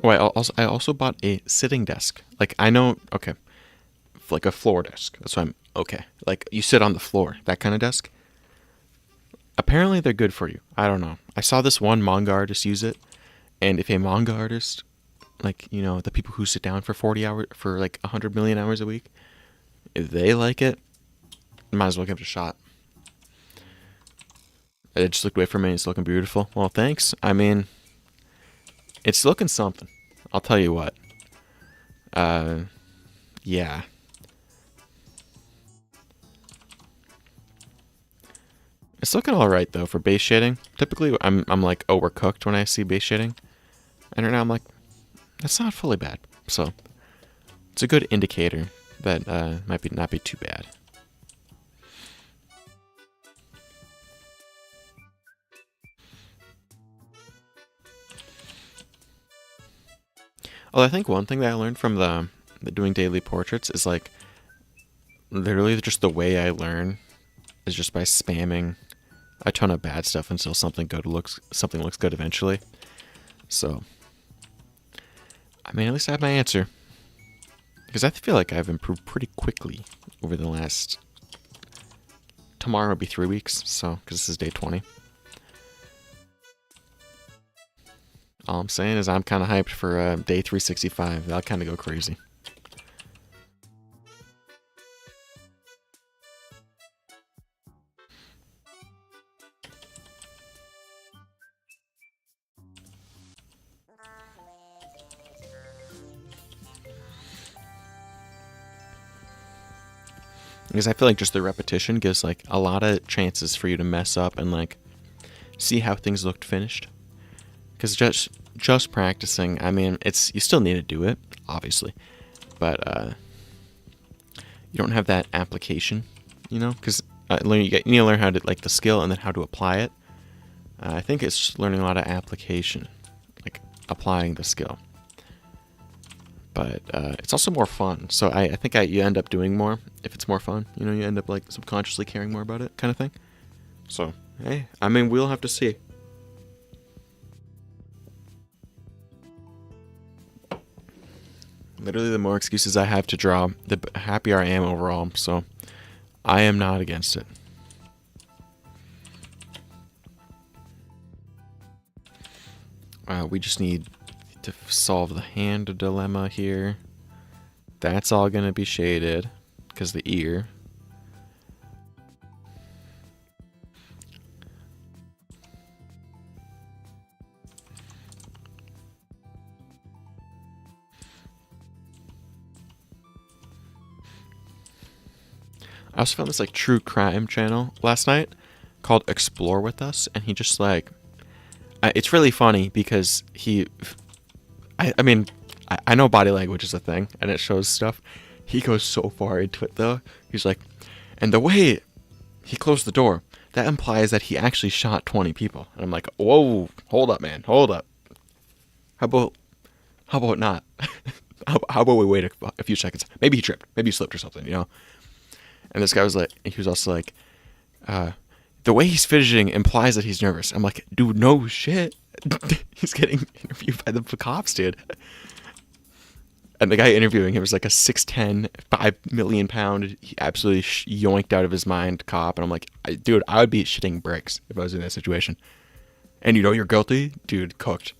Oh, I also bought a sitting desk. Like, I know, okay, like a floor desk. That's why I'm okay. Like, you sit on the floor, that kind of desk. Apparently, they're good for you. I don't know. I saw this one manga artist use it, and if a manga artist, like, you know, the people who sit down for 40 hours, for like 100 million hours a week, if they like it, might as well give it a shot. It just looked away from me. It's looking beautiful. Well, thanks. I mean, it's looking something. I'll tell you what. Yeah. It's looking alright though for base shading. Typically I'm like, oh, we're cooked when I see base shading. And right now I'm like, that's not fully bad. So it's a good indicator that might not be too bad. Well, I think one thing that I learned from the doing daily portraits is like, literally just the way I learn is just by spamming a ton of bad stuff until something looks good eventually. So, I mean, at least I have my answer, because I feel like I've improved pretty quickly over the last. Tomorrow will be 3 weeks, so because this is day 20. All I'm saying is I'm kind of hyped for day 365. That'll kind of go crazy. Because I feel like just the repetition gives like a lot of chances for you to mess up and like see how things looked finished. Because just practicing, I mean, you still need to do it, obviously, but you don't have that application, you know. Because you need to learn how to like the skill and then how to apply it. I think it's just learning a lot of application, like applying the skill. But it's also more fun. So I think you end up doing more if it's more fun. You know, you end up like subconsciously caring more about it, kind of thing. So hey, I mean, we'll have to see. Literally, the more excuses I have to draw, the happier I am overall. So I am not against it. We just need to solve the hand dilemma here. That's all going to be shaded because the ear. I also found this like true crime channel last night called Explore With Us, and he just like, it's really funny because I mean, I know body language is a thing and it shows stuff. He goes so far into it though. He's like, and the way he closed the door, that implies that he actually shot 20 people. And I'm like, whoa, hold up, man, hold up. How about not? how about we wait a few seconds? Maybe he tripped, maybe he slipped or something, you know? And this guy was like, he was also like, the way he's fidgeting implies that he's nervous. I'm like, dude, no shit. He's getting interviewed by the cops, dude. And the guy interviewing him was like a 6'10", 5 million pound, he absolutely yoinked out of his mind cop. And I'm like, dude, I would be shitting bricks if I was in that situation. And you know you're guilty? Dude, cooked.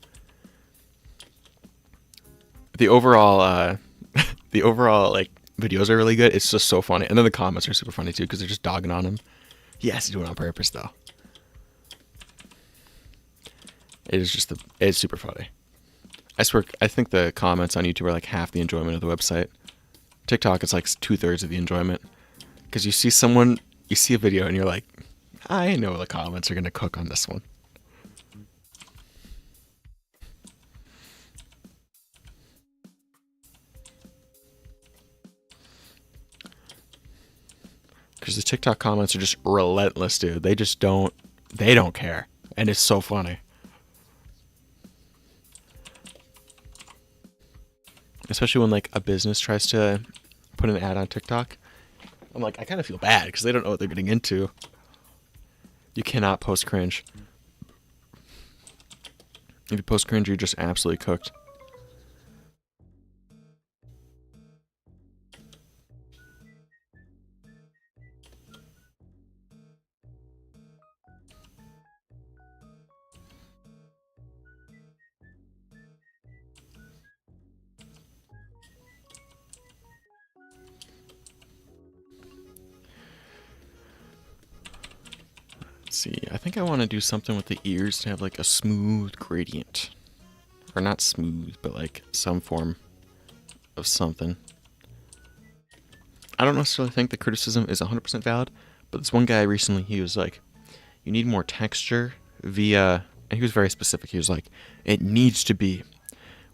The overall like videos are really good. It's just so funny. And then the comments are super funny too because they're just dogging on him. He has to do it on purpose though. It's super funny. I swear, I think the comments on YouTube are like half the enjoyment of the website. TikTok is like 2/3 of the enjoyment. Because you see a video and you're like, I know the comments are going to cook on this one. Because the TikTok comments are just relentless, dude. They don't care. And it's so funny. Especially when like a business tries to put an ad on TikTok. I'm like, I kind of feel bad because they don't know what they're getting into. You cannot post cringe. If you post cringe, you're just absolutely cooked. See, I think I want to do something with the ears to have like a smooth gradient. Or not smooth, but like some form of something. I don't necessarily think the criticism is 100% valid, but this one guy recently, he was like, you need more texture via, and he was very specific. He was like, it needs to be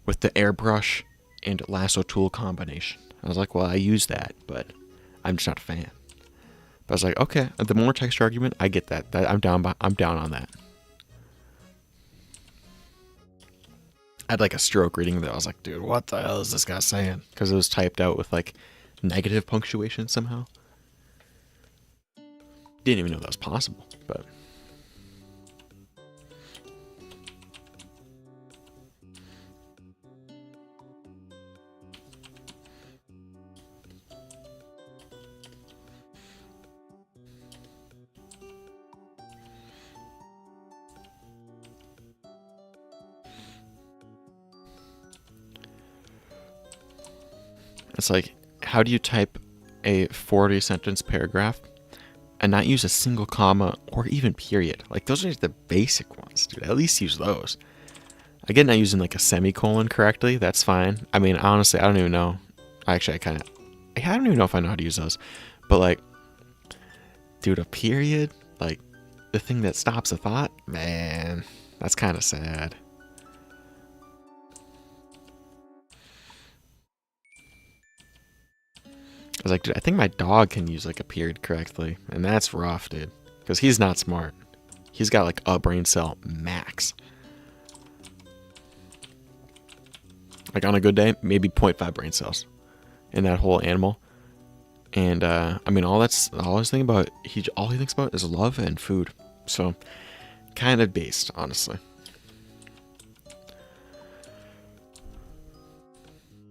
with the airbrush and lasso tool combination. I was like, well, I use that, but I'm just not a fan. But I was like, okay, the more texture argument, I get that. I'm down on that. I had like a stroke reading that. I was like, dude, what the hell is this guy saying? Because it was typed out with like negative punctuation somehow. Didn't even know that was possible, but. It's like, how do you type a 40-sentence paragraph and not use a single comma or even period? Like, those are the basic ones, dude. At least use those. Again, not using like a semicolon correctly, that's fine. I mean, honestly, I don't even know. Actually, I don't even know if I know how to use those. But like, dude, a period, like the thing that stops a thought, man, that's kind of sad. I was like, dude, I think my dog can use like a period correctly, and that's rough, dude, because he's not smart. He's got like a brain cell max. Like on a good day, maybe 0.5 brain cells in that whole animal. And I mean, all he's thinking about, all he thinks about is love and food. So kind of based, honestly.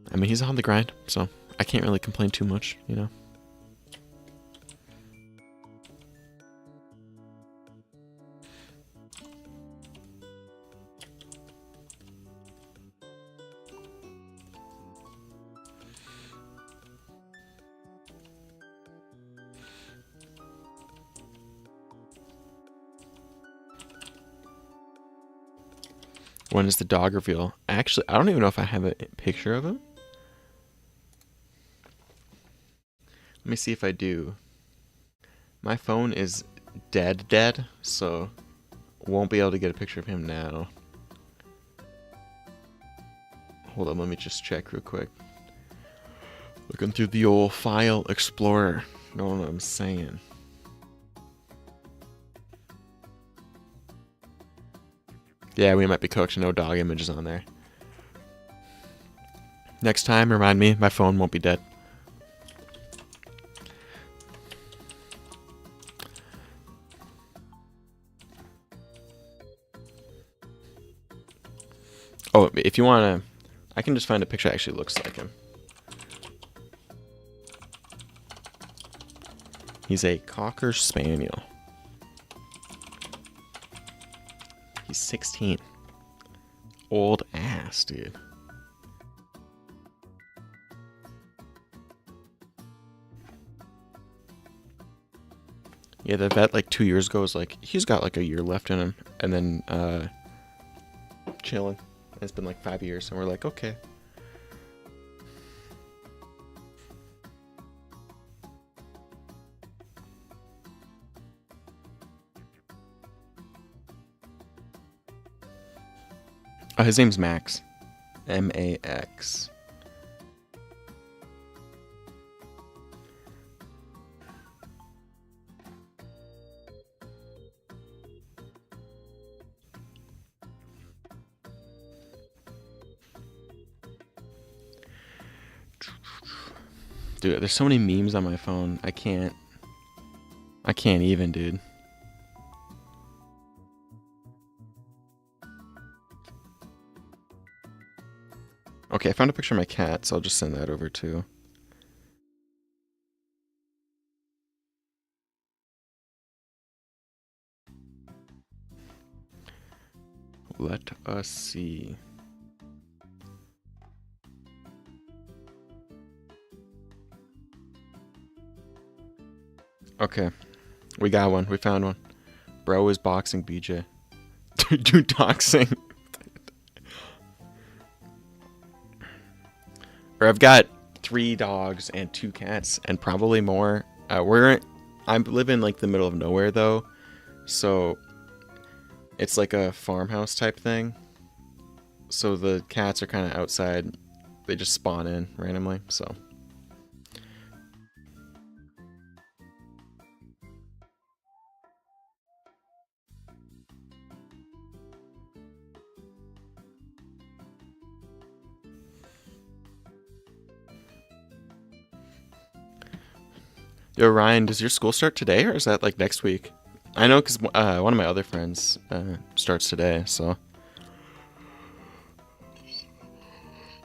I mean, he's on the grind, so I can't really complain too much, you know. When is the dog reveal? Actually, I don't even know if I have a picture of him. Let me see if I do. My phone is dead, so won't be able to get a picture of him now. Hold on, let me just check real quick. Looking through the old file explorer. Know what I'm saying? Yeah, we might be cooked. No dog images on there. Next time, remind me, my phone won't be dead. Oh, if you want to, I can just find a picture that actually looks like him. He's a Cocker Spaniel. He's 16. Old ass, dude. Yeah, the vet like 2 years ago was like, he's got like a year left in him. And then chilling. It's been like 5 years, and we're like, okay. His name's Max. M-A-X. Dude, there's so many memes on my phone. I can't even, dude. Okay, I found a picture of my cat, so I'll just send that over too. Let us see. Okay, we got one. We found one. Bro is boxing BJ. Dude, doxing. Or I've got 3 dogs and 2 cats and probably more. I live in like the middle of nowhere though, so it's like a farmhouse type thing. So the cats are kind of outside. They just spawn in randomly, so. Yo, Ryan, does your school start today, or is that like next week? I know because one of my other friends starts today, so.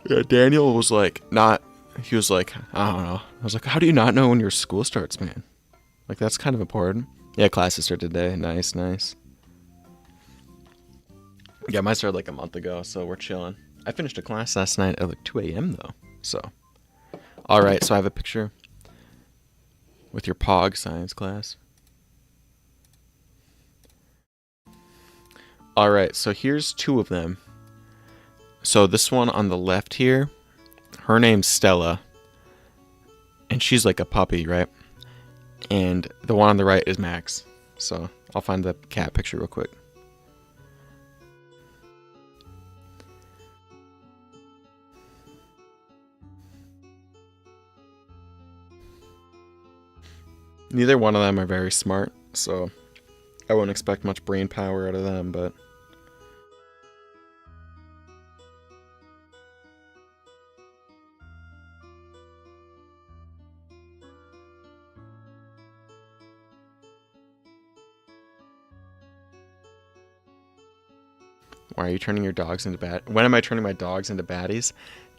Yeah, Daniel was like, he was like, I don't know. I was like, how do you not know when your school starts, man? Like, that's kind of important. Yeah, classes start today. Nice, nice. Yeah, mine started like a month ago, so we're chilling. I finished a class last night at like 2 a.m. though, so. All right, so I have a picture with your POG science class. All right, so here's 2 of them. So this one on the left here, her name's Stella, and she's like a puppy, right? And the one on the right is Max. So I'll find the cat picture real quick. Neither one of them are very smart, so I wouldn't expect much brain power out of them, but Why are you turning your dogs into bad? When am I turning my dogs into baddies?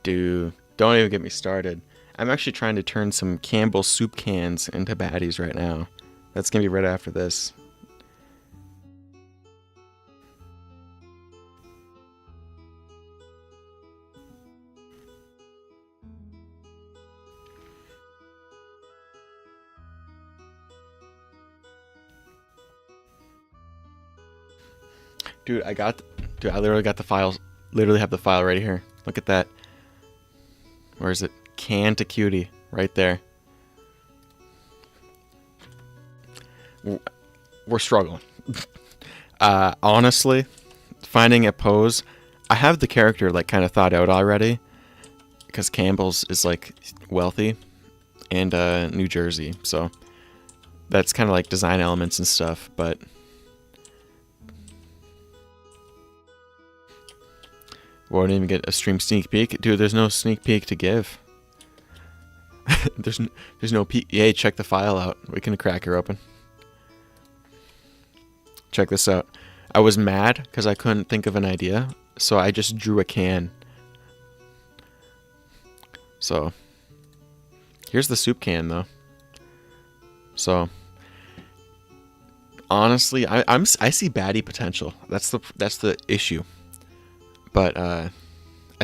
Dude, don't even get me started. I'm actually trying to turn some Campbell's soup cans into baddies right now. That's gonna be right after this. Dude, I literally got the files. Literally have the file right here. Look at that. Where is it? Can to cutie, right there. We're struggling. Honestly, finding a pose. I have the character like kind of thought out already, because Campbell's is like wealthy, and New Jersey, so that's kind of like design elements and stuff, but. Won't even get a stream sneak peek. Dude, there's no sneak peek to give. there's no peek. Hey, check the file out. We can crack her open. Check this out. I was mad because I couldn't think of an idea, so I just drew a can. So, here's the soup can, though. So, honestly, I see baddie potential. That's the issue. But I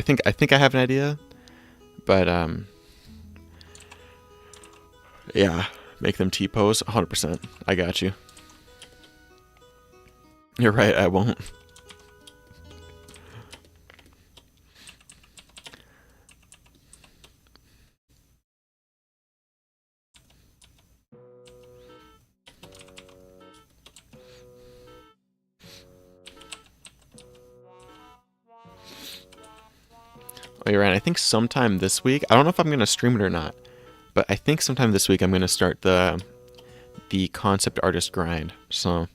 think I have an idea. But yeah, make them T-pose 100%. I got you. You're right, I won't. Oh, you're right. I think sometime this week. I don't know if I'm going to stream it or not. But I think sometime this week I'm going to start the concept artist grind. So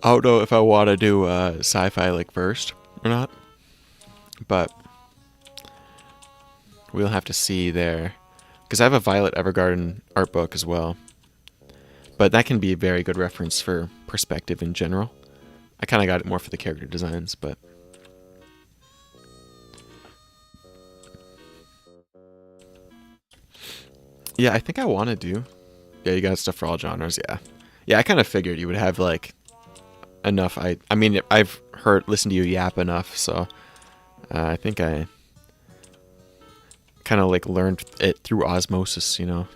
I don't know if I want to do sci-fi like first or not. But we'll have to see there. Because I have a Violet Evergarden art book as well. But that can be a very good reference for perspective in general. I kind of got it more for the character designs, but... Yeah, I think I want to do. Yeah, you got stuff for all genres. Yeah, yeah. I kind of figured you would have like enough. I mean, I've listened to you yap enough, so I think I kind of like learned it through osmosis, you know.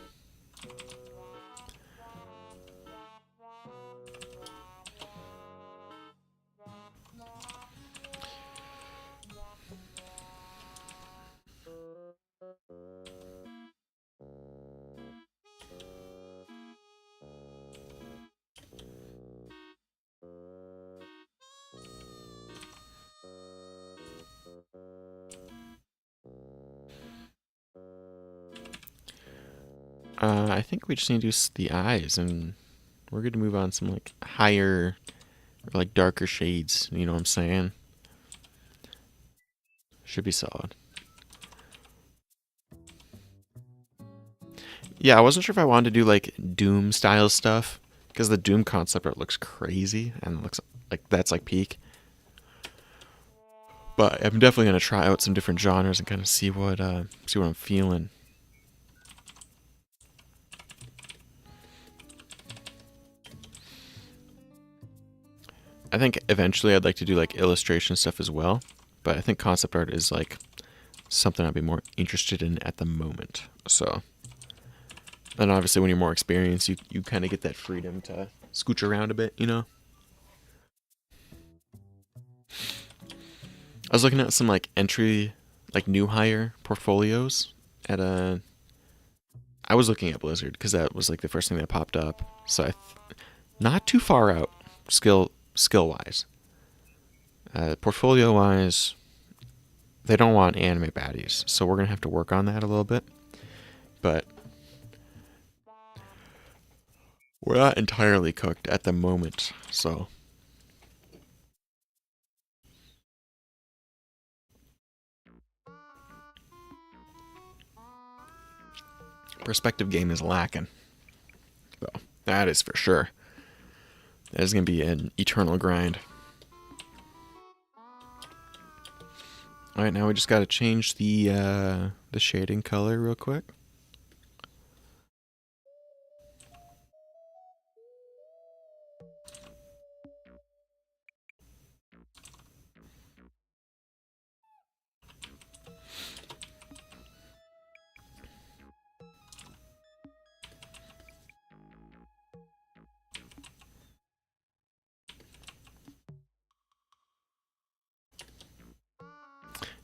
I think we just need to do the eyes, and we're going to move on some like higher, like darker shades. You know what I'm saying? Should be solid. Yeah, I wasn't sure if I wanted to do like Doom style stuff, because the Doom concept art looks crazy and it looks like that's like peak. But I'm definitely gonna try out some different genres and kind of see what I'm feeling. I think eventually I'd like to do like illustration stuff as well, but I think concept art is like something I'd be more interested in at the moment. So, and obviously when you're more experienced, you kind of get that freedom to scooch around a bit, you know? I was looking at some like entry, like new hire portfolios at a. I was looking at Blizzard because that was like the first thing that popped up. So not too far out skill wise. Portfolio wise, they don't want anime baddies, so we're gonna have to work on that a little bit. But we're not entirely cooked at the moment, so. Perspective game is lacking. So, that is for sure. That is going to be an eternal grind. All right, now we just got to change the shading color real quick.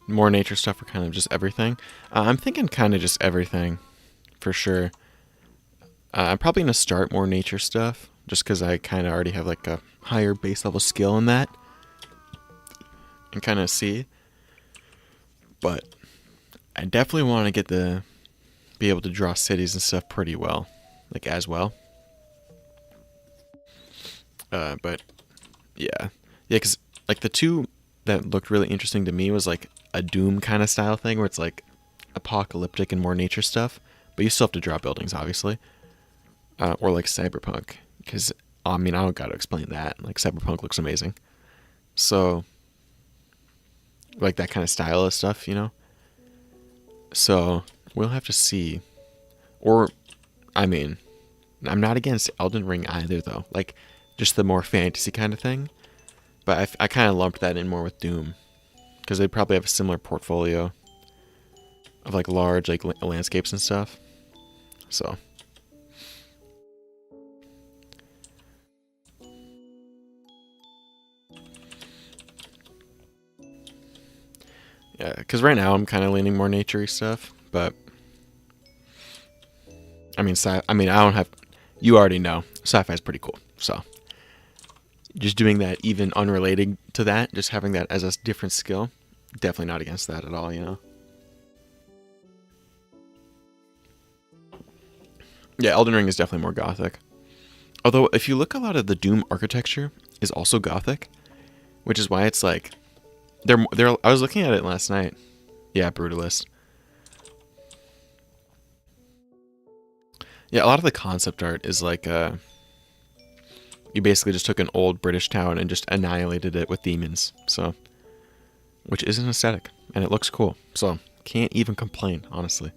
More nature stuff or kind of just everything? I'm thinking kind of just everything, for sure. I'm probably going to start more nature stuff, just because I kind of already have like a higher base level skill in that. And kind of see. But I definitely want to be able to draw cities and stuff pretty well. Like, as well. But, yeah. Yeah, because like the two that looked really interesting to me was like a Doom kind of style thing where it's like apocalyptic and more nature stuff, but you still have to draw buildings, obviously. Or like Cyberpunk, because I mean I don't got to explain that. Like Cyberpunk looks amazing, so like that kind of style of stuff, you know. So we'll have to see. Or, I mean, I'm not against Elden Ring either, though. Like just the more fantasy kind of thing. But I kind of lumped that in more with Doom, because they probably have a similar portfolio of like large like landscapes and stuff. So yeah, because right now I'm kind of leaning more naturey stuff, but I mean, I don't have. You already know, sci-fi is pretty cool. So just doing that, even unrelated to that, just having that as a different skill, definitely not against that at all. You know. Yeah, Elden Ring is definitely more gothic. Although, if you look, a lot of the Doom architecture is also gothic, which is why it's like they're. I was looking at it last night. Yeah, brutalist. Yeah, a lot of the concept art is like you basically just took an old British town and just annihilated it with demons. So, which is an aesthetic and it looks cool. So, can't even complain, honestly.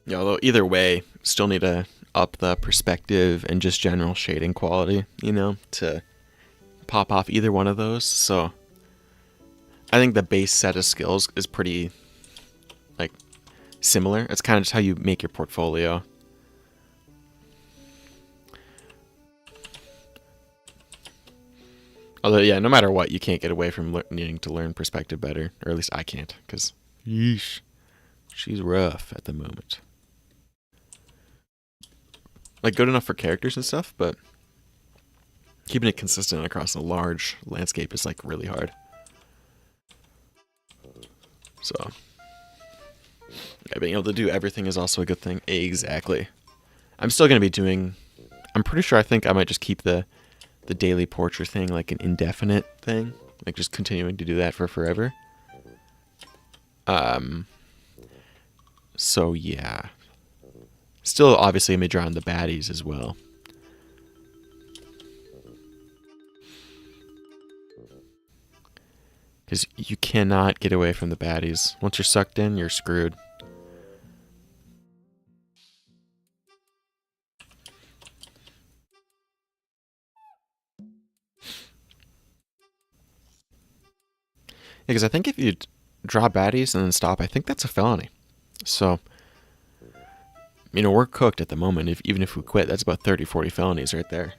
Yeah, although either way, still need to up the perspective and just general shading quality, you know, to pop off either one of those. So, I think the base set of skills is pretty like similar. It's kind of just how you make your portfolio. Although, yeah, no matter what, you can't get away from needing to learn perspective better, or at least I can't, because yeesh, she's rough at the moment. Like good enough for characters and stuff, but keeping it consistent across a large landscape is like really hard. So, yeah, being able to do everything is also a good thing. Exactly. I'm still gonna be doing. I'm pretty sure. I think I might just keep the daily portrait thing like an indefinite thing, like just continuing to do that for forever. Um. So yeah, still obviously I'm gonna be drawing the baddies as well. Because you cannot get away from the baddies. Once you're sucked in, you're screwed. Because I think if you draw baddies and then stop, I think that's a felony. So, you know, we're cooked at the moment. Even if we quit, that's about 30, 40 felonies right there.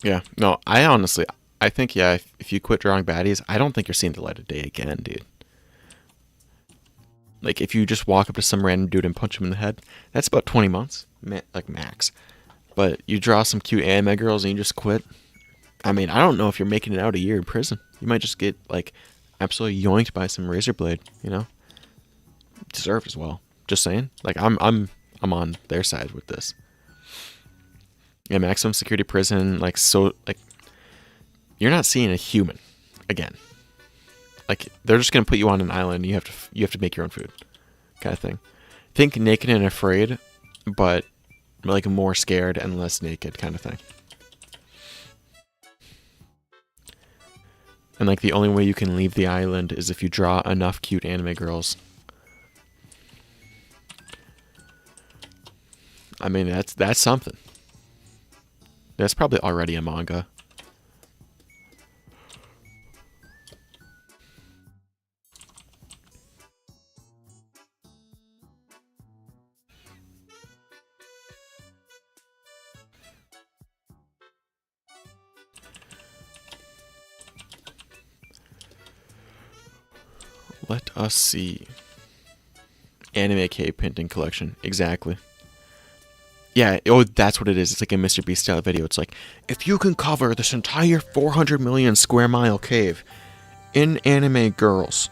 Yeah. No, I honestly, I think, yeah, if you quit drawing baddies, I don't think you're seeing the light of day again, dude. Like, if you just walk up to some random dude and punch him in the head, that's about 20 months, like max. But you draw some cute anime girls and you just quit. I mean, I don't know if you're making it out a year in prison. You might just get, like, absolutely yoinked by some razor blade, you know? Deserved as well. Just saying. Like, I'm on their side with this. Yeah, maximum security prison, like, so, like, you're not seeing a human again. Like, they're just gonna put you on an island and you have to make your own food, kind of thing. Think Naked and Afraid, but like more scared and less naked, kind of thing. And like the only way you can leave the island is if you draw enough cute anime girls. I mean, that's something. That's probably already a manga. Let us see. Anime cave painting collection. Exactly. Yeah, oh, that's what it is. It's like a Mr. Beast style video. It's like, if you can cover this entire 400 million square mile cave in anime girls,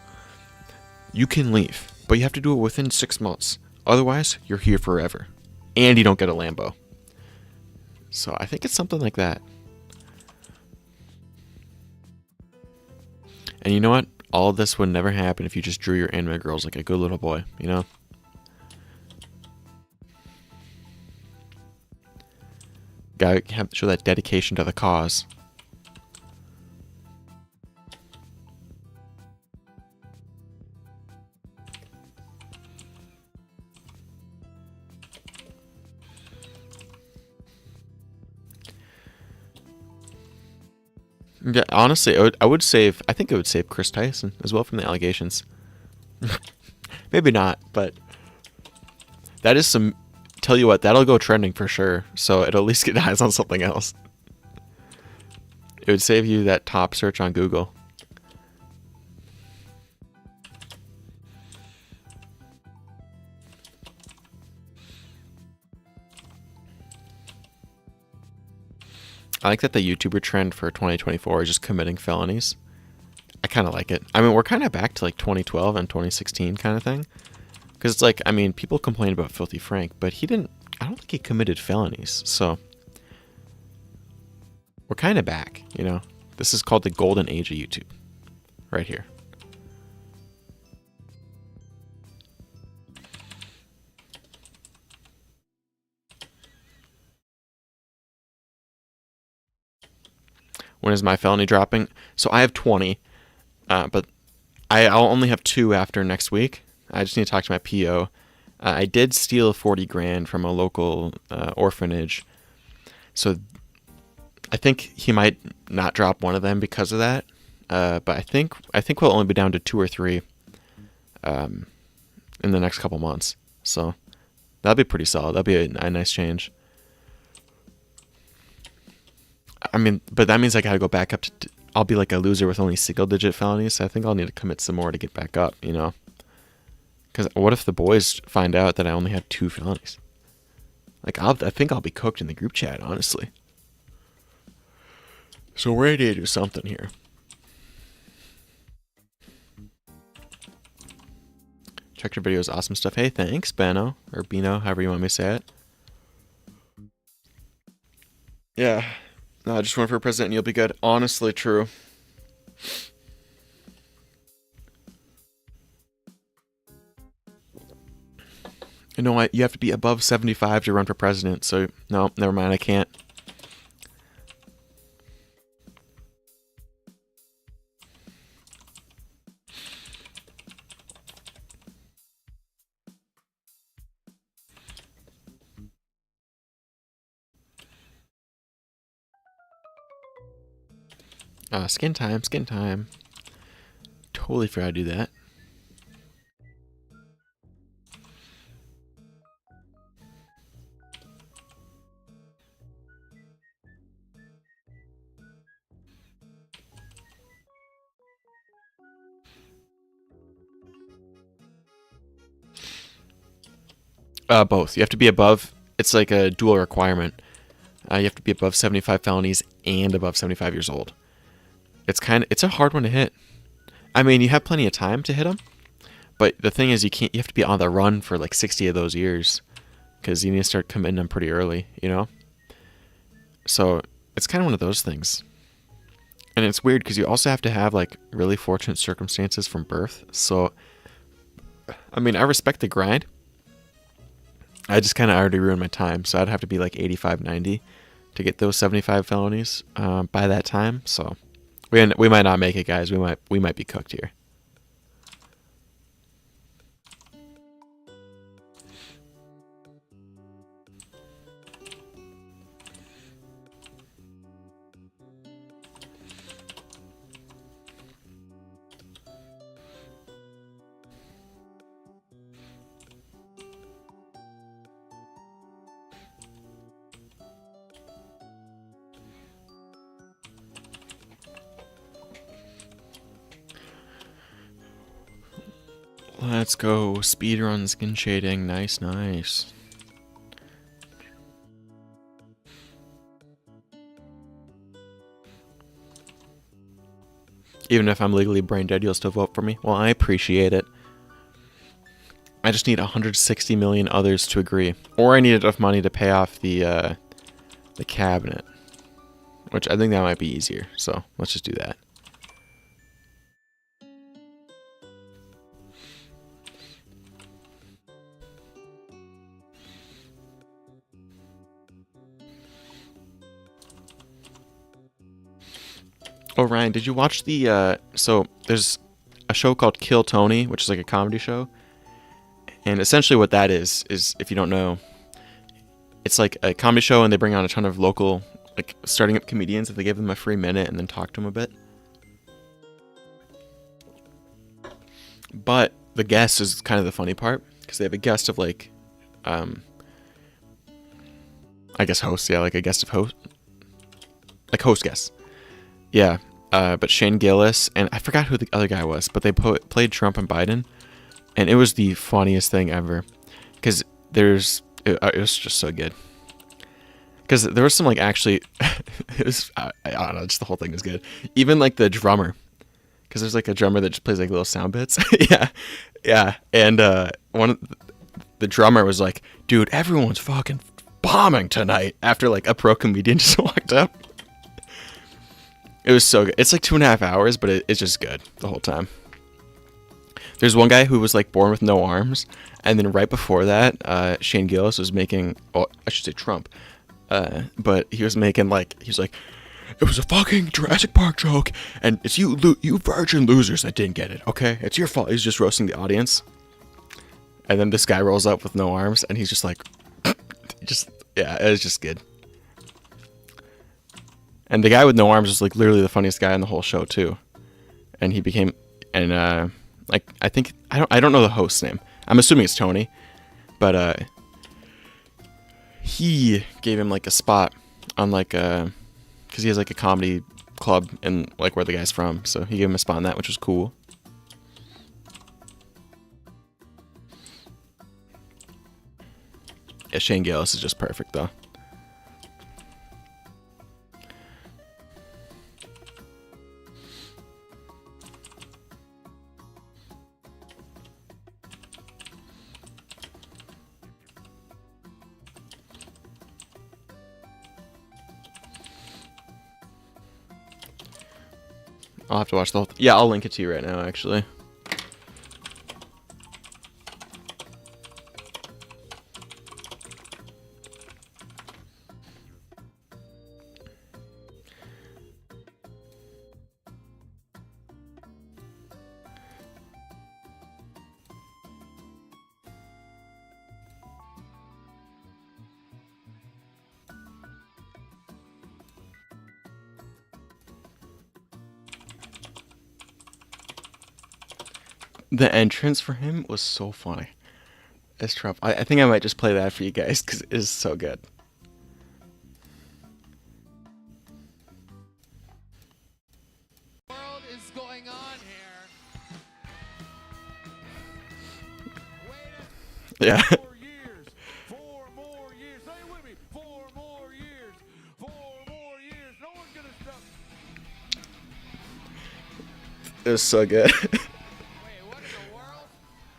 you can leave. But you have to do it within 6 months. Otherwise, you're here forever. And you don't get a Lambo. So I think it's something like that. And you know what? All of this would never happen if you just drew your anime girls like a good little boy, you know? Gotta have to show that dedication to the cause. Yeah, honestly, I would save. I think it would save Chris Tyson as well from the allegations. Maybe not, but that is some. Tell you what, that'll go trending for sure. So it'll at least get eyes on something else. It would save you that top search on Google. I like that the YouTuber trend for 2024 is just committing felonies. I kind of like it. I mean, we're kind of back to like 2012 and 2016 kind of thing. Because it's like, I mean, people complain about Filthy Frank, but he didn't, I don't think he committed felonies. So we're kind of back, you know? This is called the golden age of YouTube. Right here. When is my felony dropping? So I have 20, but I'll only have 2 after next week. I just need to talk to my PO. I did steal 40 grand from a local orphanage, so I think he might not drop one of them because of that. But I think we'll only be down to 2 or 3 in the next couple months. So that'll be pretty solid. That'll be a nice change. I mean, but that means I gotta go back up to. I'll be like a loser with only single-digit felonies. So I think I'll need to commit some more to get back up. You know, because what if the boys find out that I only have 2 felonies? Like, I think I'll be cooked in the group chat, honestly. So we're ready to do something here. Check your videos, awesome stuff. Hey, thanks, Beno or Bino, however you want me to say it. Yeah. No, just run for president and you'll be good. Honestly, true. You know what? You have to be above 75 to run for president. So, no, never mind. I can't. Skin time, skin time. Totally forgot to do that. Both. You have to be above. It's like a dual requirement. You have to be above 75 felonies and above 75 years old. It's a hard one to hit. I mean, you have plenty of time to hit them, but the thing is, you have to be on the run for like 60 of those years, because you need to start committing them pretty early, you know? So it's kind of one of those things. And it's weird because you also have to have like really fortunate circumstances from birth. So, I mean, I respect the grind. I just kind of already ruined my time. So I'd have to be like 85, 90 to get those 75 felonies by that time. So we might not make it, guys. We might be cooked here. Let's go. Speedrun skin shading. Nice, nice. Even if I'm legally brain dead, you'll still vote for me? Well, I appreciate it. I just need 160 million others to agree. Or I need enough money to pay off the cabinet. Which I think that might be easier. So, let's just do that. Oh, Ryan, did you watch the, so there's a show called Kill Tony, which is like a comedy show. And essentially what that is if you don't know, it's like a comedy show and they bring on a ton of local, like, starting up comedians and they give them a free minute and then talk to them a bit. But the guest is kind of the funny part, because they have a guest of like, I guess host, yeah, like a guest of host, like host guests. Yeah, but Shane Gillis, and I forgot who the other guy was, but they played Trump and Biden, and it was the funniest thing ever, because it was just so good. Because there was some, like, actually, it was, I don't know, just the whole thing was good. Even, like, the drummer, because there's, like, a drummer that just plays, like, little sound bits. yeah, and the drummer was like, dude, everyone's fucking bombing tonight, after, like, a pro comedian just walked up. It was so good. It's like 2.5 hours, but it's just good the whole time. There's one guy who was like born with no arms, and then right before that, Shane Gillis was making, oh, I should say Trump, but he was making like, he's like, it was a fucking Jurassic Park joke, and it's you virgin losers that didn't get it, okay? It's your fault. He's just roasting the audience. And then this guy rolls up with no arms, and he's just like, yeah, it was just good. And the guy with no arms was like literally the funniest guy in the whole show too. And he became, and like, I think, I don't know the host's name. I'm assuming it's Tony, but he gave him like a spot on like because he has like a comedy club in like where the guy's from, so he gave him a spot on that, which was cool. Yeah, Shane Gillis is just perfect though. I'll have to watch the whole yeah, I'll link it to you right now, actually. The entrance for him was so funny. As Trump. I think I might just play that for you guys because it is so good. What is going on here? Yeah. 4 years. It was so good. Wait, what in the world?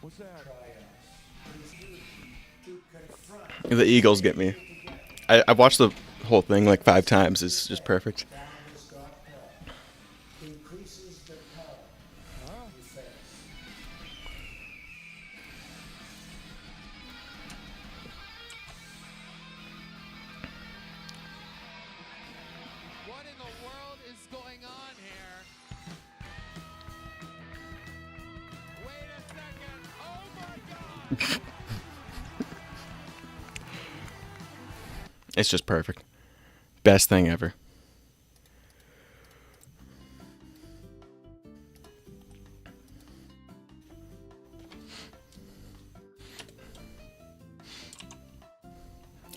What's that? The Eagles get me. I've watched the whole thing like 5 times. It's just perfect. What in the world is going on here? Wait a second. Oh my god. It's just perfect. Best thing ever.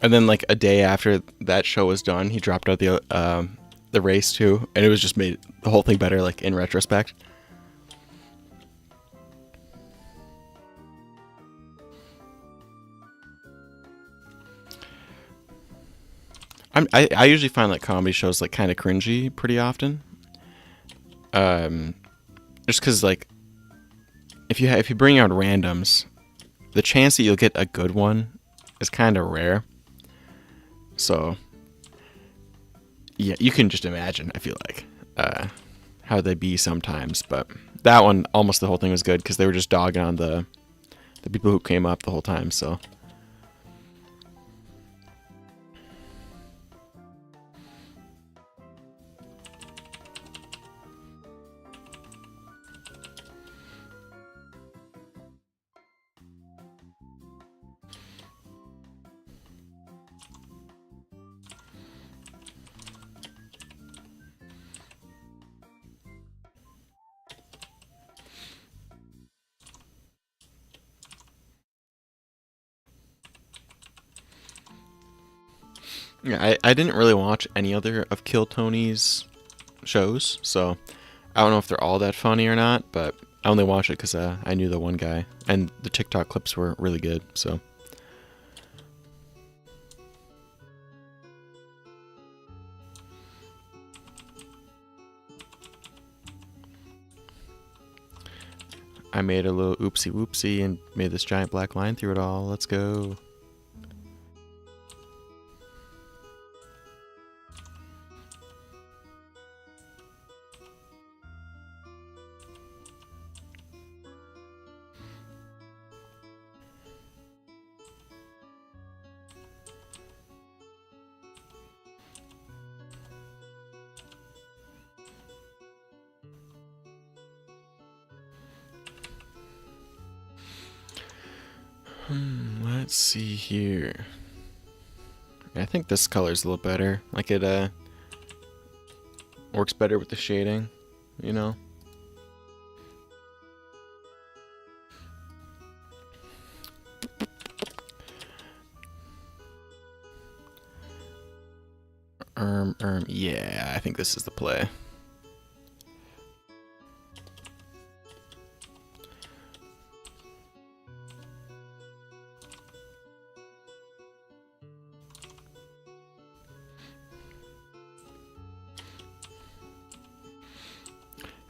And then like a day after that show was done, he dropped out the race too, and it was just made the whole thing better like in retrospect. I usually find like comedy shows like kind of cringy pretty often. Just because like if you bring out randoms, the chance that you'll get a good one is kind of rare. So yeah, you can just imagine. I feel like how they be sometimes, but that one almost the whole thing was good because they were just dogging on the people who came up the whole time. So. Yeah, I didn't really watch any other of Kill Tony's shows, so I don't know if they're all that funny or not, but I only watched it because I knew the one guy, and the TikTok clips were really good, so. I made a little oopsie whoopsie and made this giant black line through it all. Let's go. Let's see here. I think this color's a little better. Like it works better with the shading, you know? Yeah, I think this is the play.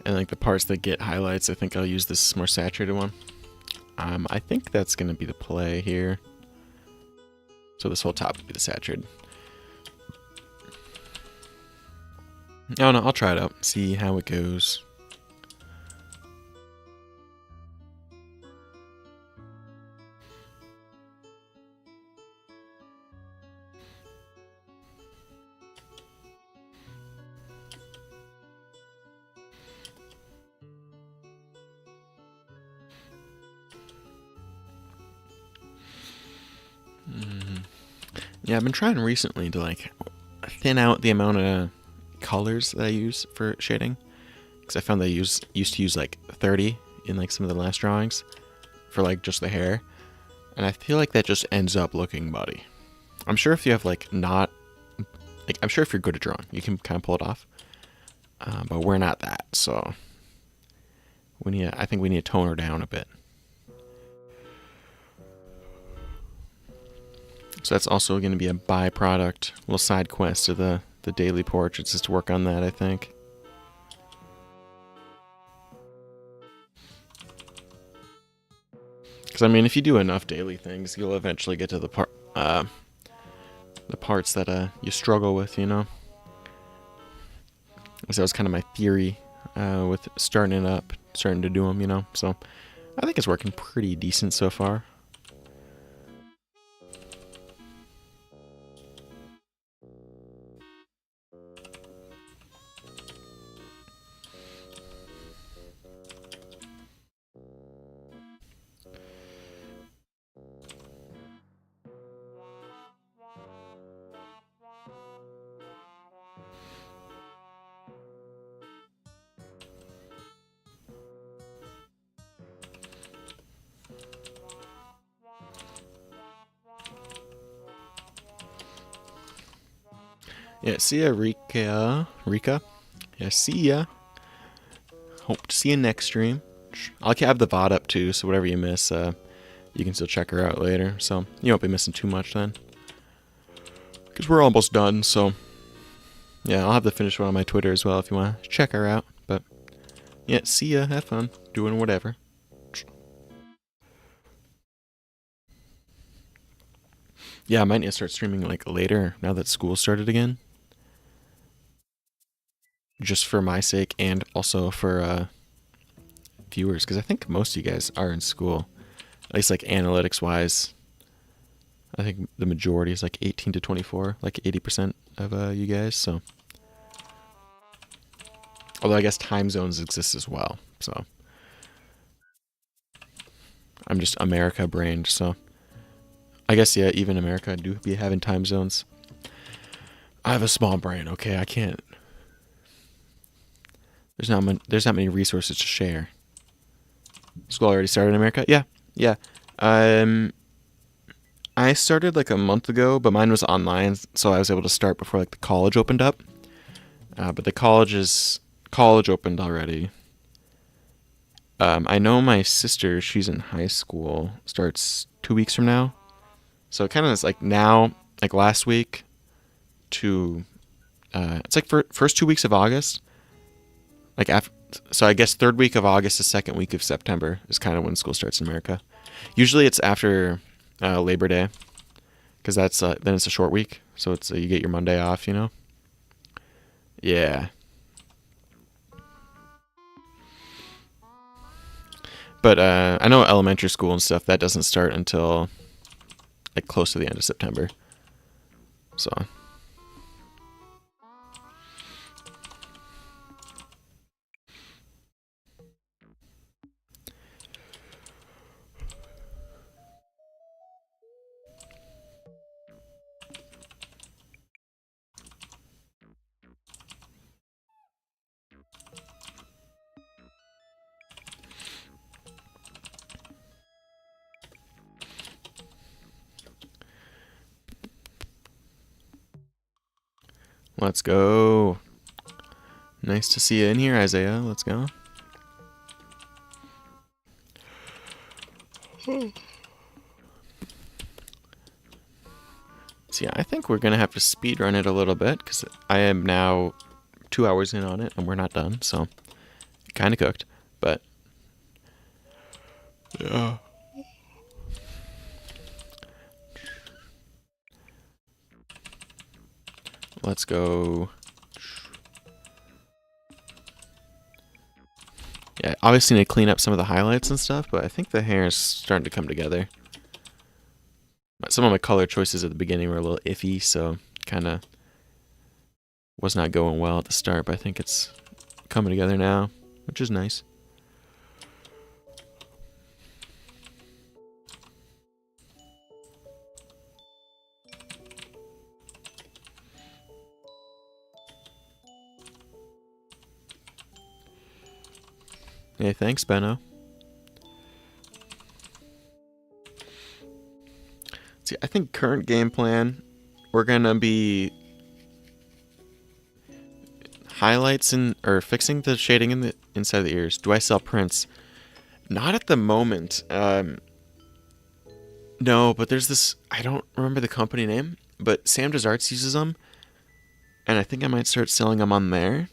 And like the parts that get highlights, I think I'll use this more saturated one. I think that's gonna be the play here. So this whole top would be the saturated. Oh no, I'll try it out, see how it goes. Yeah, I've been trying recently to like thin out the amount of colors that I use for shading, because I found they used to use like 30 in like some of the last drawings for like just the hair, and I feel like that just ends up looking muddy. I'm sure if you have like not like I'm sure if you're good at drawing, you can kind of pull it off, but we're not that, so I think we need to tone her down a bit. So that's also going to be a byproduct, little side quest of the daily portraits, is to work on that, I think. Because I mean, if you do enough daily things, you'll eventually get to the parts that you struggle with, you know. So that was kind of my theory with starting to do them, you know. So I think it's working pretty decent so far. Yeah, see ya, Rika. Rika. Yeah, see ya. Hope to see you next stream. I'll have the VOD up too, so whatever you miss, you can still check her out later. So you won't be missing too much then. Because we're almost done, so yeah, I'll have the finished one on my Twitter as well if you want to check her out. But yeah, see ya, have fun, doing whatever. Yeah, I might need to start streaming like later now that school started again. Just for my sake and also for viewers, because I think most of you guys are in school, at least like analytics wise. I think the majority is like 18 to 24, like 80% of you guys. So, although I guess time zones exist as well. So, I'm just America brained. So, I guess yeah, even America do be having time zones. I have a small brain. Okay, I can't. There's not many resources to share. School already started in America? Yeah. I started like a month ago, but mine was online, so I was able to start before like the college opened up. But the college opened already. I know my sister, she's in high school, starts 2 weeks from now. So it kind of is like now, like last week to it's like first 2 weeks of August. Like so I guess third week of August to second week of September is kind of when school starts in America. Usually it's after Labor Day, because that's then it's a short week, so it's you get your Monday off, you know. Yeah. But I know elementary school and stuff that doesn't start until like close to the end of September. So. Let's go. Nice to see you in here, Isaiah. Let's go. So yeah, I think we're gonna have to speed run it a little bit because I am now 2 hours in on it and we're not done, so kind of cooked. But yeah. Let's go. Yeah, obviously need to clean up some of the highlights and stuff, but I think the hair is starting to come together. Some of my color choices at the beginning were a little iffy, so kind of was not going well at the start, but I think it's coming together now, which is nice. Hey, thanks, Benno. See, I think current game plan, we're gonna be highlights or fixing the shading in the inside of the ears. Do I sell prints? Not at the moment. No, but there's this. I don't remember the company name, but Sam Does Arts uses them, and I think I might start selling them on there.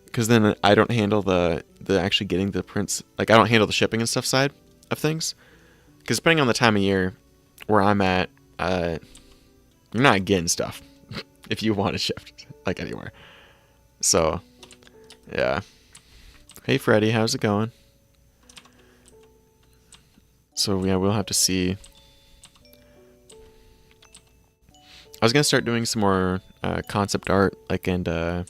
Because then I don't handle the actually getting the prints. Like, I don't handle the shipping and stuff side of things. Because depending on the time of year where I'm at, you're not getting stuff if you want to shift like anywhere. So, yeah. Hey, Freddie, how's it going? So, yeah, we'll have to see. I was going to start doing some more concept art, like, and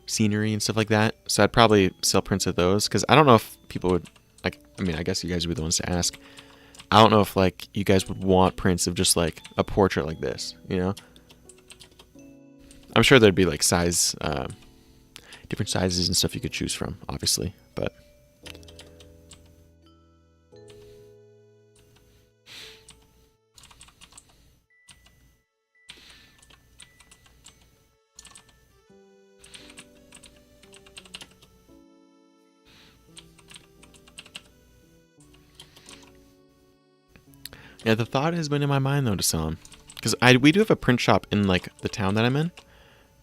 scenery and stuff like that. So I'd probably sell prints of those, because I don't know if people would, like, I mean, I guess you guys would be the ones to ask. I don't know if, like, you guys would want prints of just, like, a portrait like this, you know? I'm sure there'd be, like, size, different sizes and stuff you could choose from, obviously, but... Yeah, the thought has been in my mind, though, to sell them. Because we do have a print shop in, like, the town that I'm in.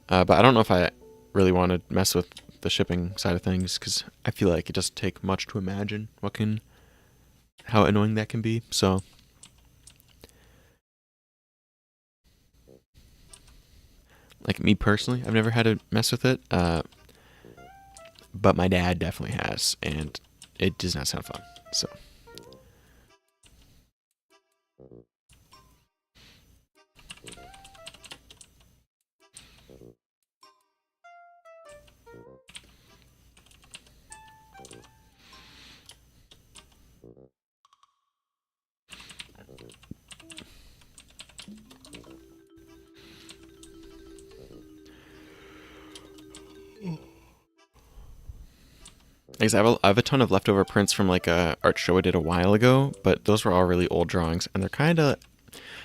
But I don't know if I really want to mess with the shipping side of things. Because I feel like it doesn't take much to imagine how annoying that can be. So, like, me personally, I've never had to mess with it. But my dad definitely has. And it does not sound fun. So... I have a ton of leftover prints from like a art show I did a while ago, but those were all really old drawings, and they're kind of,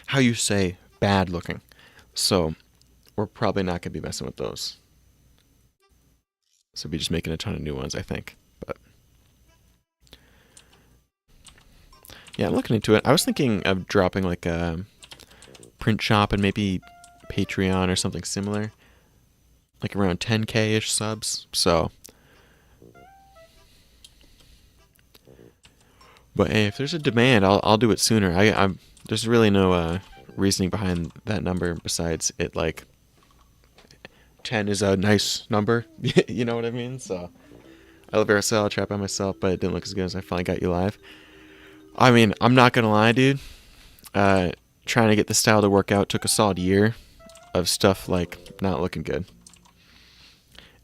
how you say, bad looking. So we're probably not going to be messing with those. So we'll be just making a ton of new ones, I think. But yeah, I'm looking into it. I was thinking of dropping like a print shop and maybe Patreon or something similar, like around 10K-ish subs. So... But hey, if there's a demand, I'll do it sooner. There's really no reasoning behind that number besides it, like 10 is a nice number. You know what I mean? So I live Aracel, trap by myself, but it didn't look as good as I finally got you live. I mean, I'm not gonna lie, dude. Trying to get the style to work out took a solid year of stuff like not looking good.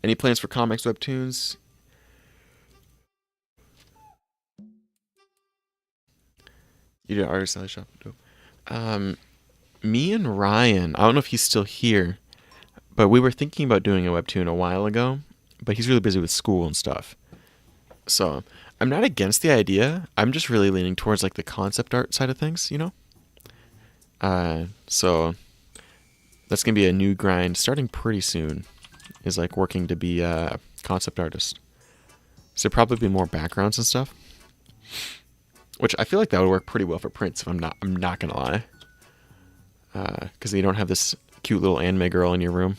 Any plans for comics, webtoons? You did artist alley shop. Dope. Me and Ryan, I don't know if he's still here, but we were thinking about doing a webtoon a while ago, but he's really busy with school and stuff. So I'm not against the idea. I'm just really leaning towards like the concept art side of things, you know? So that's gonna be a new grind starting pretty soon. Is like working to be a concept artist. So probably be more backgrounds and stuff. Which I feel like that would work pretty well for prints if I'm not gonna lie. Because you don't have this cute little anime girl in your room.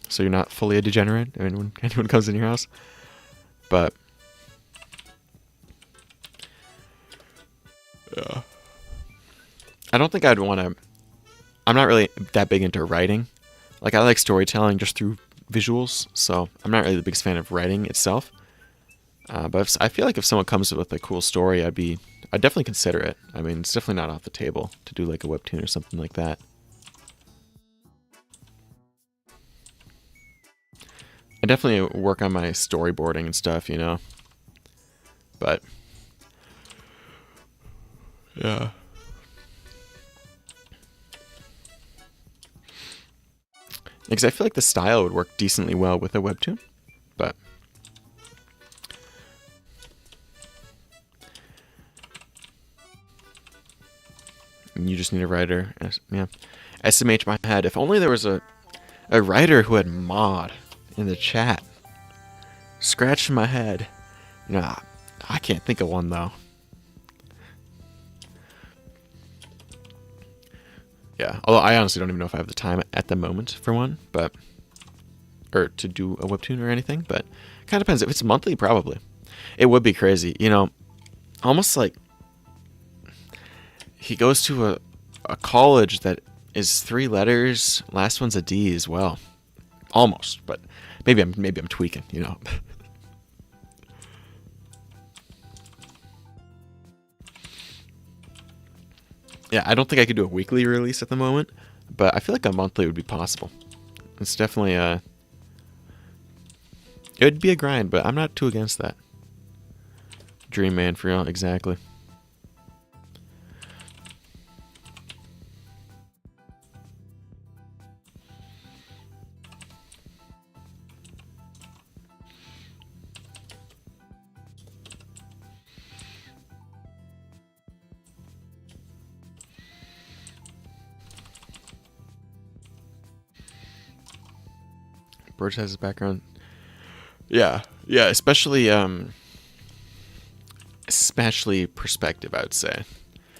So you're not fully a degenerate when anyone comes in your house. But I don't think I'd want to... I'm not really that big into writing. Like, I like storytelling just through visuals. So I'm not really the biggest fan of writing itself. But I feel like if someone comes with a cool story, I'd definitely consider it. I mean, it's definitely not off the table to do like a webtoon or something like that. I definitely work on my storyboarding and stuff, you know. But yeah. Because I feel like the style would work decently well with a webtoon, but you just need a writer. Yeah. SMH my head. If only there was a writer who had mod in the chat. Scratching my head. You know, I can't think of one though. Yeah. Although I honestly don't even know if I have the time at the moment for one, but or to do a webtoon or anything, but it kind of depends. If it's monthly, probably. It would be crazy, you know, almost like He goes to a college that is 3 letters. Last one's a D as well. Almost, but maybe I'm tweaking, you know. Yeah, I don't think I could do a weekly release at the moment, but I feel like a monthly would be possible. It's definitely it would be a grind, but I'm not too against that. Dream man for real, exactly. Birch has his background. Yeah, especially perspective, I would say.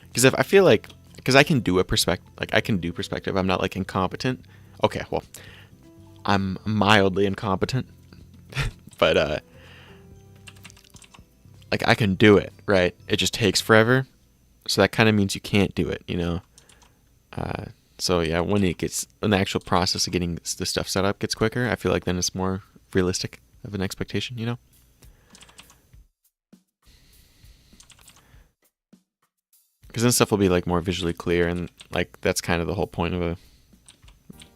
Because if I feel like, because I can do a perspective, like I can do perspective. I'm not like incompetent. Okay, well, I'm mildly incompetent, but like I can do it, right? It just takes forever, so that kind of means you can't do it, you know. So yeah, when the actual process of getting the stuff set up gets quicker, I feel like then it's more realistic of an expectation, you know. Because then stuff will be like more visually clear, and like that's kind of the whole point of a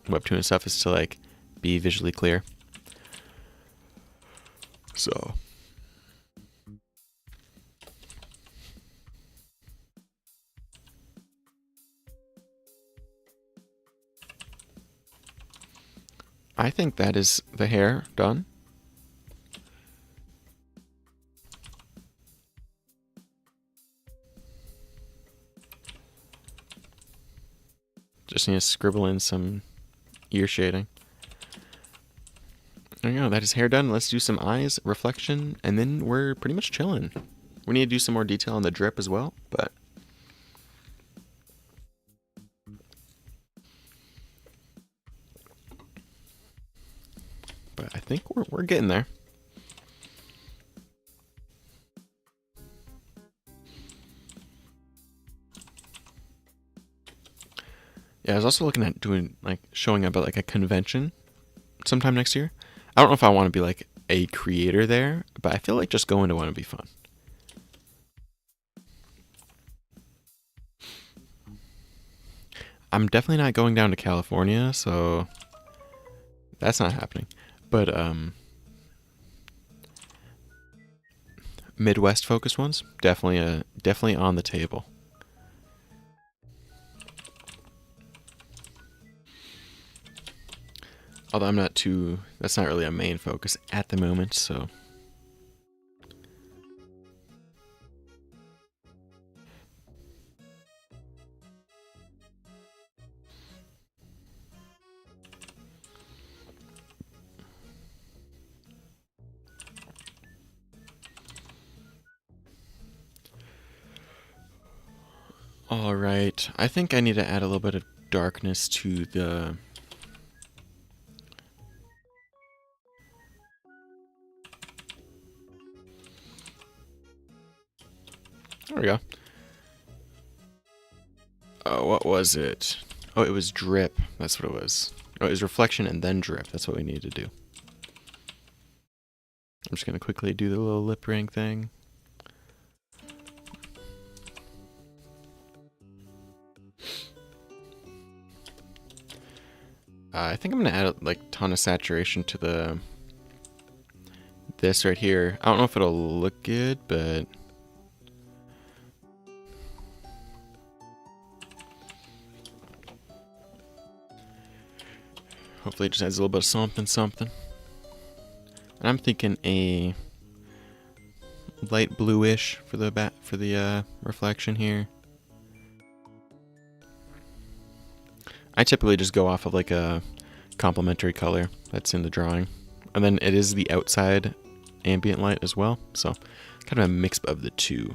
webtoon stuff is to like be visually clear. So I think that is the hair done. Just need to scribble in some ear shading. There you go, that is hair done. Let's do some eyes, reflection, and then we're pretty much chilling. We need to do some more detail on the drip as well, but I think we're getting there. Yeah, I was also looking at doing like showing up at like a convention sometime next year. I don't know if I want to be like a creator there, but I feel like just going to one would be fun. I'm definitely not going down to California, so that's not happening. But Midwest focused ones, definitely on the table. Although that's not really a main focus at the moment, so. Alright, I think I need to add a little bit of darkness to the... There we go. Oh, what was it? Oh, it was drip. That's what it was. Oh, it was reflection and then drip. That's what we need to do. I'm just going to quickly do the little lip ring thing. I think I'm going to add like a ton of saturation to this right here. I don't know if it'll look good, but hopefully it just adds a little bit of something. And I'm thinking a light bluish for the reflection here. I typically just go off of like a complementary color that's in the drawing. And then it is the outside ambient light as well. So kind of a mix of the two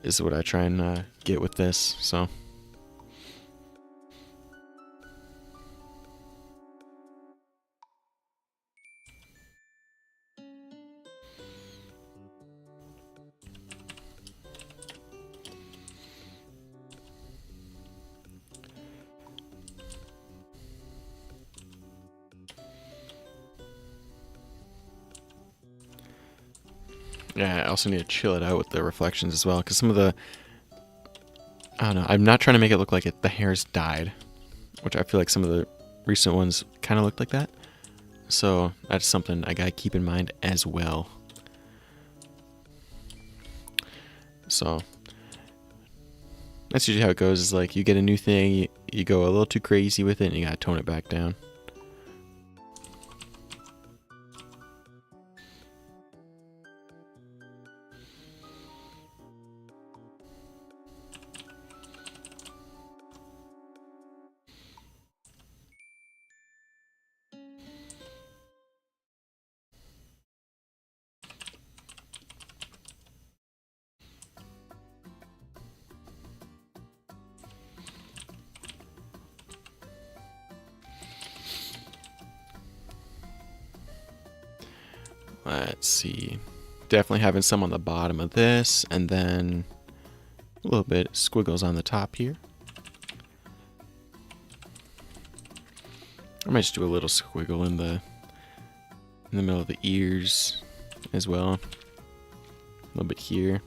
is what I try and get with this. So Yeah, I also need to chill it out with the reflections as well, because some of the, I don't know, I'm not trying to make it look like the hair's dyed, which I feel like some of the recent ones kind of looked like that. So that's something I gotta keep in mind as well. So that's usually how it goes, is like you get a new thing, you go a little too crazy with it, and you gotta tone it back down. Let's see. Definitely having some on the bottom of this, and then a little bit squiggles on the top here. I might just do a little squiggle in the middle of the ears as well. A little bit here.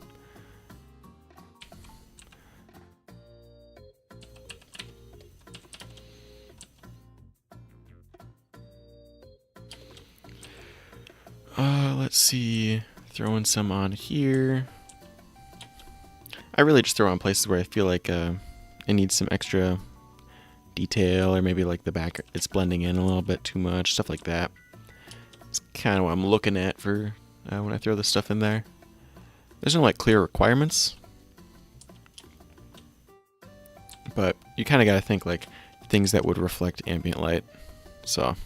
Let's see. Throwing some on here. I really just throw on places where I feel like it needs some extra detail, or maybe like the back, it's blending in a little bit too much, stuff like that. It's kind of what I'm looking at for when I throw this stuff in there. There's no like clear requirements, but you kind of got to think like things that would reflect ambient light. So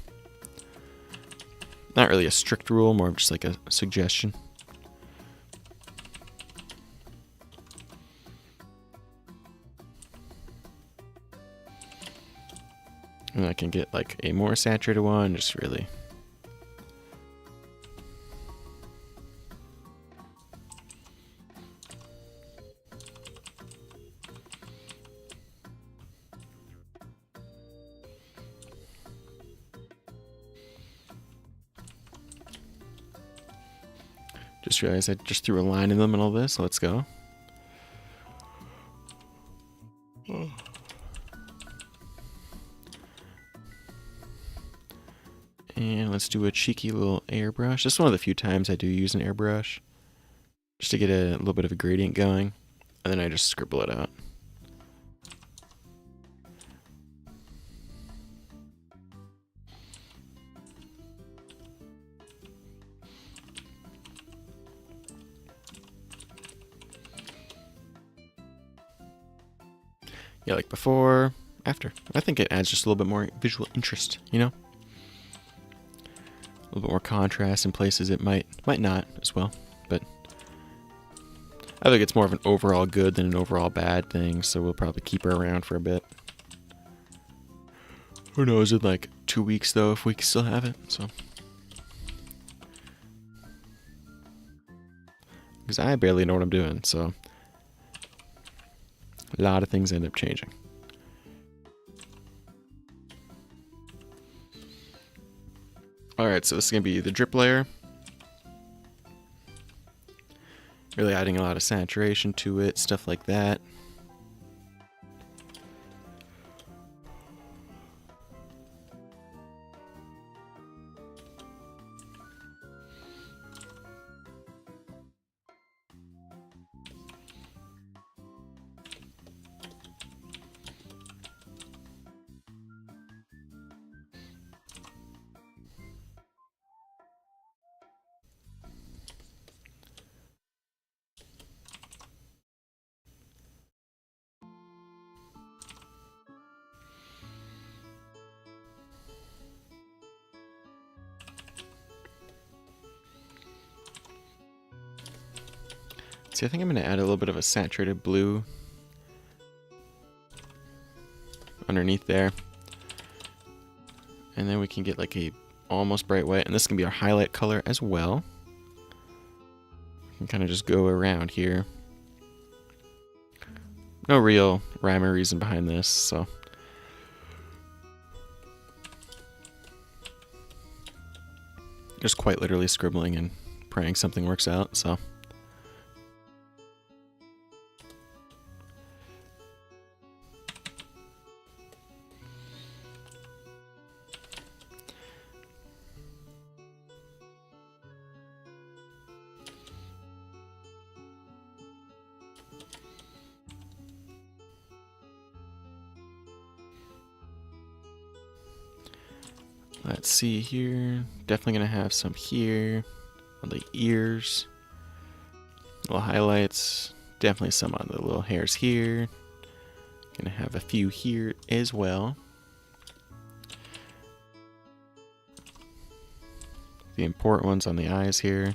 not really a strict rule, more of just like a suggestion. And I can get like a more saturated one, just really. Just realized I just threw a line in the middle of this. Let's go. And let's do a cheeky little airbrush. This is one of the few times I do use an airbrush, just to get a little bit of a gradient going, and then I just scribble it out. Yeah, like before, after. I think it adds just a little bit more visual interest, you know? A little bit more contrast in places it might not as well, but I think it's more of an overall good than an overall bad thing, so we'll probably keep her around for a bit. Who knows, in like 2 weeks though, if we still have it, so. Because I barely know what I'm doing, so a lot of things end up changing. Alright, so this is going to be the drip layer. Really adding a lot of saturation to it, stuff like that. See, I think I'm going to add a little bit of a saturated blue underneath there. And then we can get like a almost bright white, and this can be our highlight color as well. We can kind of just go around here. No real rhyme or reason behind this, so. Just quite literally scribbling and praying something works out. So. Let's see here. Definitely gonna have some here on the ears. Little highlights. Definitely some on the little hairs here. Gonna have a few here as well. The important ones on the eyes here.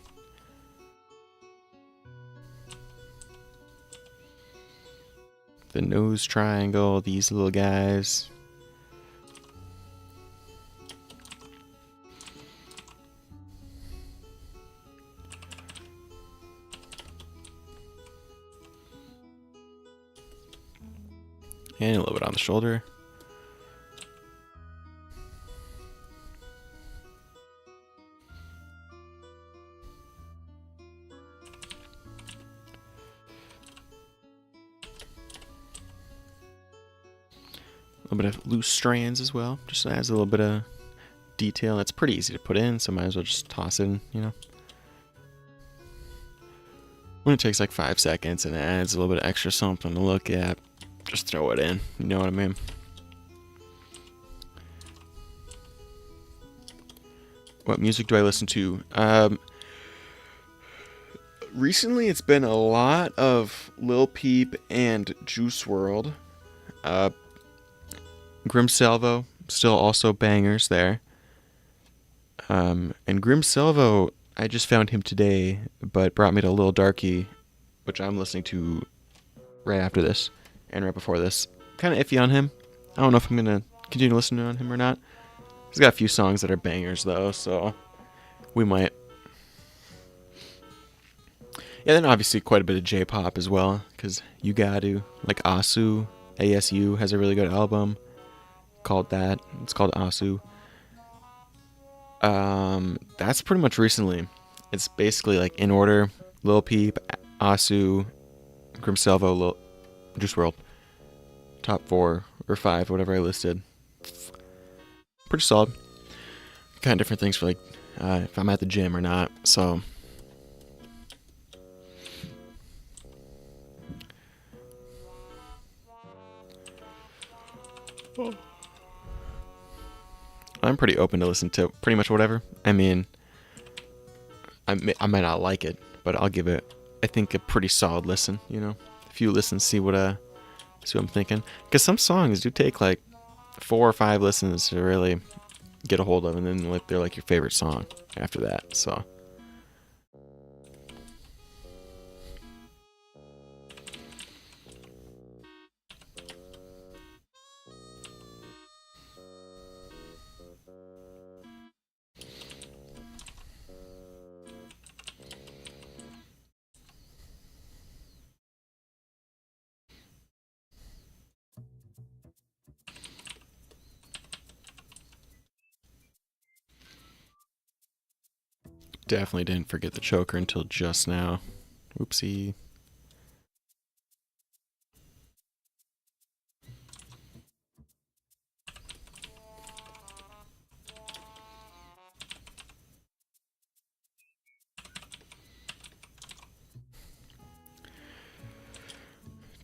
The nose triangle, these little guys. And a little bit on the shoulder. A little bit of loose strands as well. Just adds a little bit of detail. It's pretty easy to put in, so might as well just toss it in, you know. When it takes like 5 seconds and it adds a little bit of extra something to look at, just throw it in. You know what I mean? What music do I listen to? Recently, it's been a lot of Lil Peep and Juice WRLD. Grim Salvo, still also bangers there. And Grim Salvo, I just found him today, but brought me to Lil Darky, which I'm listening to right after this and right before this. Kind of iffy on him. I don't know if I'm going to continue to listen to him or not. He's got a few songs that are bangers, though, so we might. Yeah, then obviously quite a bit of J-pop as well, because you got to. Like ASU has a really good album called that. It's called Asu. That's pretty much recently. It's basically like in order: Lil Peep, Asu, Grim Salvo, Juice WRLD. Top 4 or 5, whatever I listed. Pretty solid. Kind of different things for like if I'm at the gym or not. So. I'm pretty open to listen to pretty much whatever. I mean, I might not like it, but I'll give it, I think, a pretty solid listen. You know, a few listens, see what I'm thinking. Because some songs do take like 4 or 5 listens to really get a hold of, and then like they're like your favorite song after that. So. Definitely didn't forget the choker until just now. Oopsie.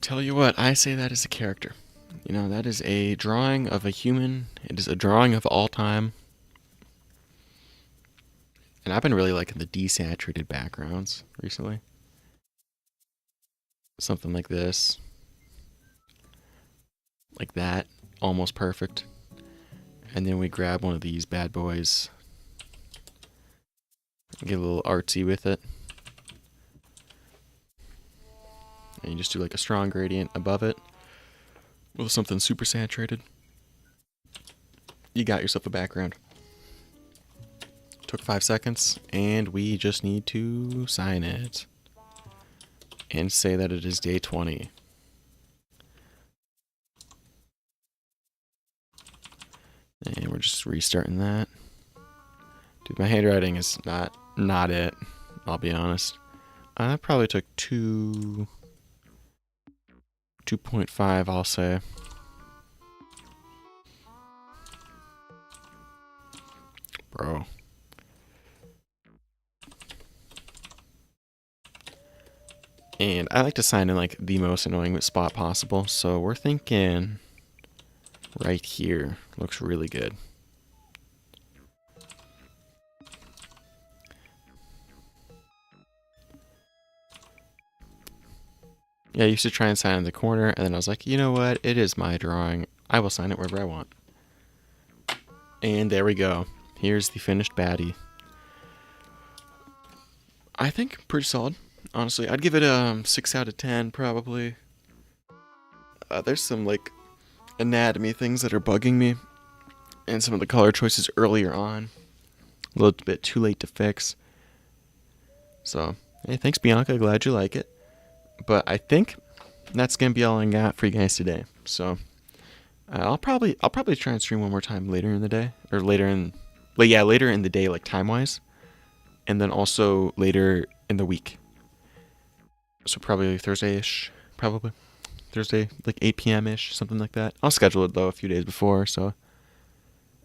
Tell you what, I say that is a character. You know, that is a drawing of a human. It is a drawing of all time. And I've been really liking the desaturated backgrounds recently. Something like this. Like that. Almost perfect. And then we grab one of these bad boys. Get a little artsy with it. And you just do like a strong gradient above it. With something super saturated. You got yourself a background. Took 5 seconds, and we just need to sign it. And say that it is day 20. And we're just restarting that. Dude, my handwriting is not it. I'll be honest. I probably took 2.5, I'll say. Bro. And I like to sign in like the most annoying spot possible, so we're thinking right here. Looks really good. Yeah, I used to try and sign in the corner, and then I was like, you know what? It is my drawing. I will sign it wherever I want. And there we go. Here's the finished baddie. I think pretty solid. Honestly, I'd give it a 6 out of 10 probably. There's some like anatomy things that are bugging me, and some of the color choices earlier on, a little bit too late to fix. So, hey, thanks Bianca, glad you like it. But I think that's gonna be all I got for you guys today. So I'll probably try and stream one more time later in the day, or later in the day, like time wise, and then also later in the week. So probably Thursday-ish, probably Thursday, like 8 p.m.-ish, something like that. I'll schedule it though a few days before, so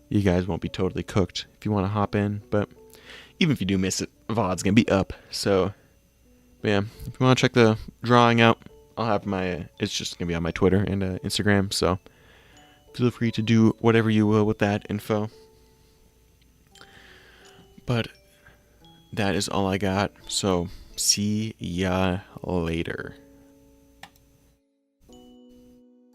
you guys won't be totally cooked if you want to hop in. But even if you do miss it, VOD's gonna be up. So, but yeah, if you want to check the drawing out, I'll have it's just gonna be on my Twitter and Instagram. So feel free to do whatever you will with that info. But that is all I got. So see ya later.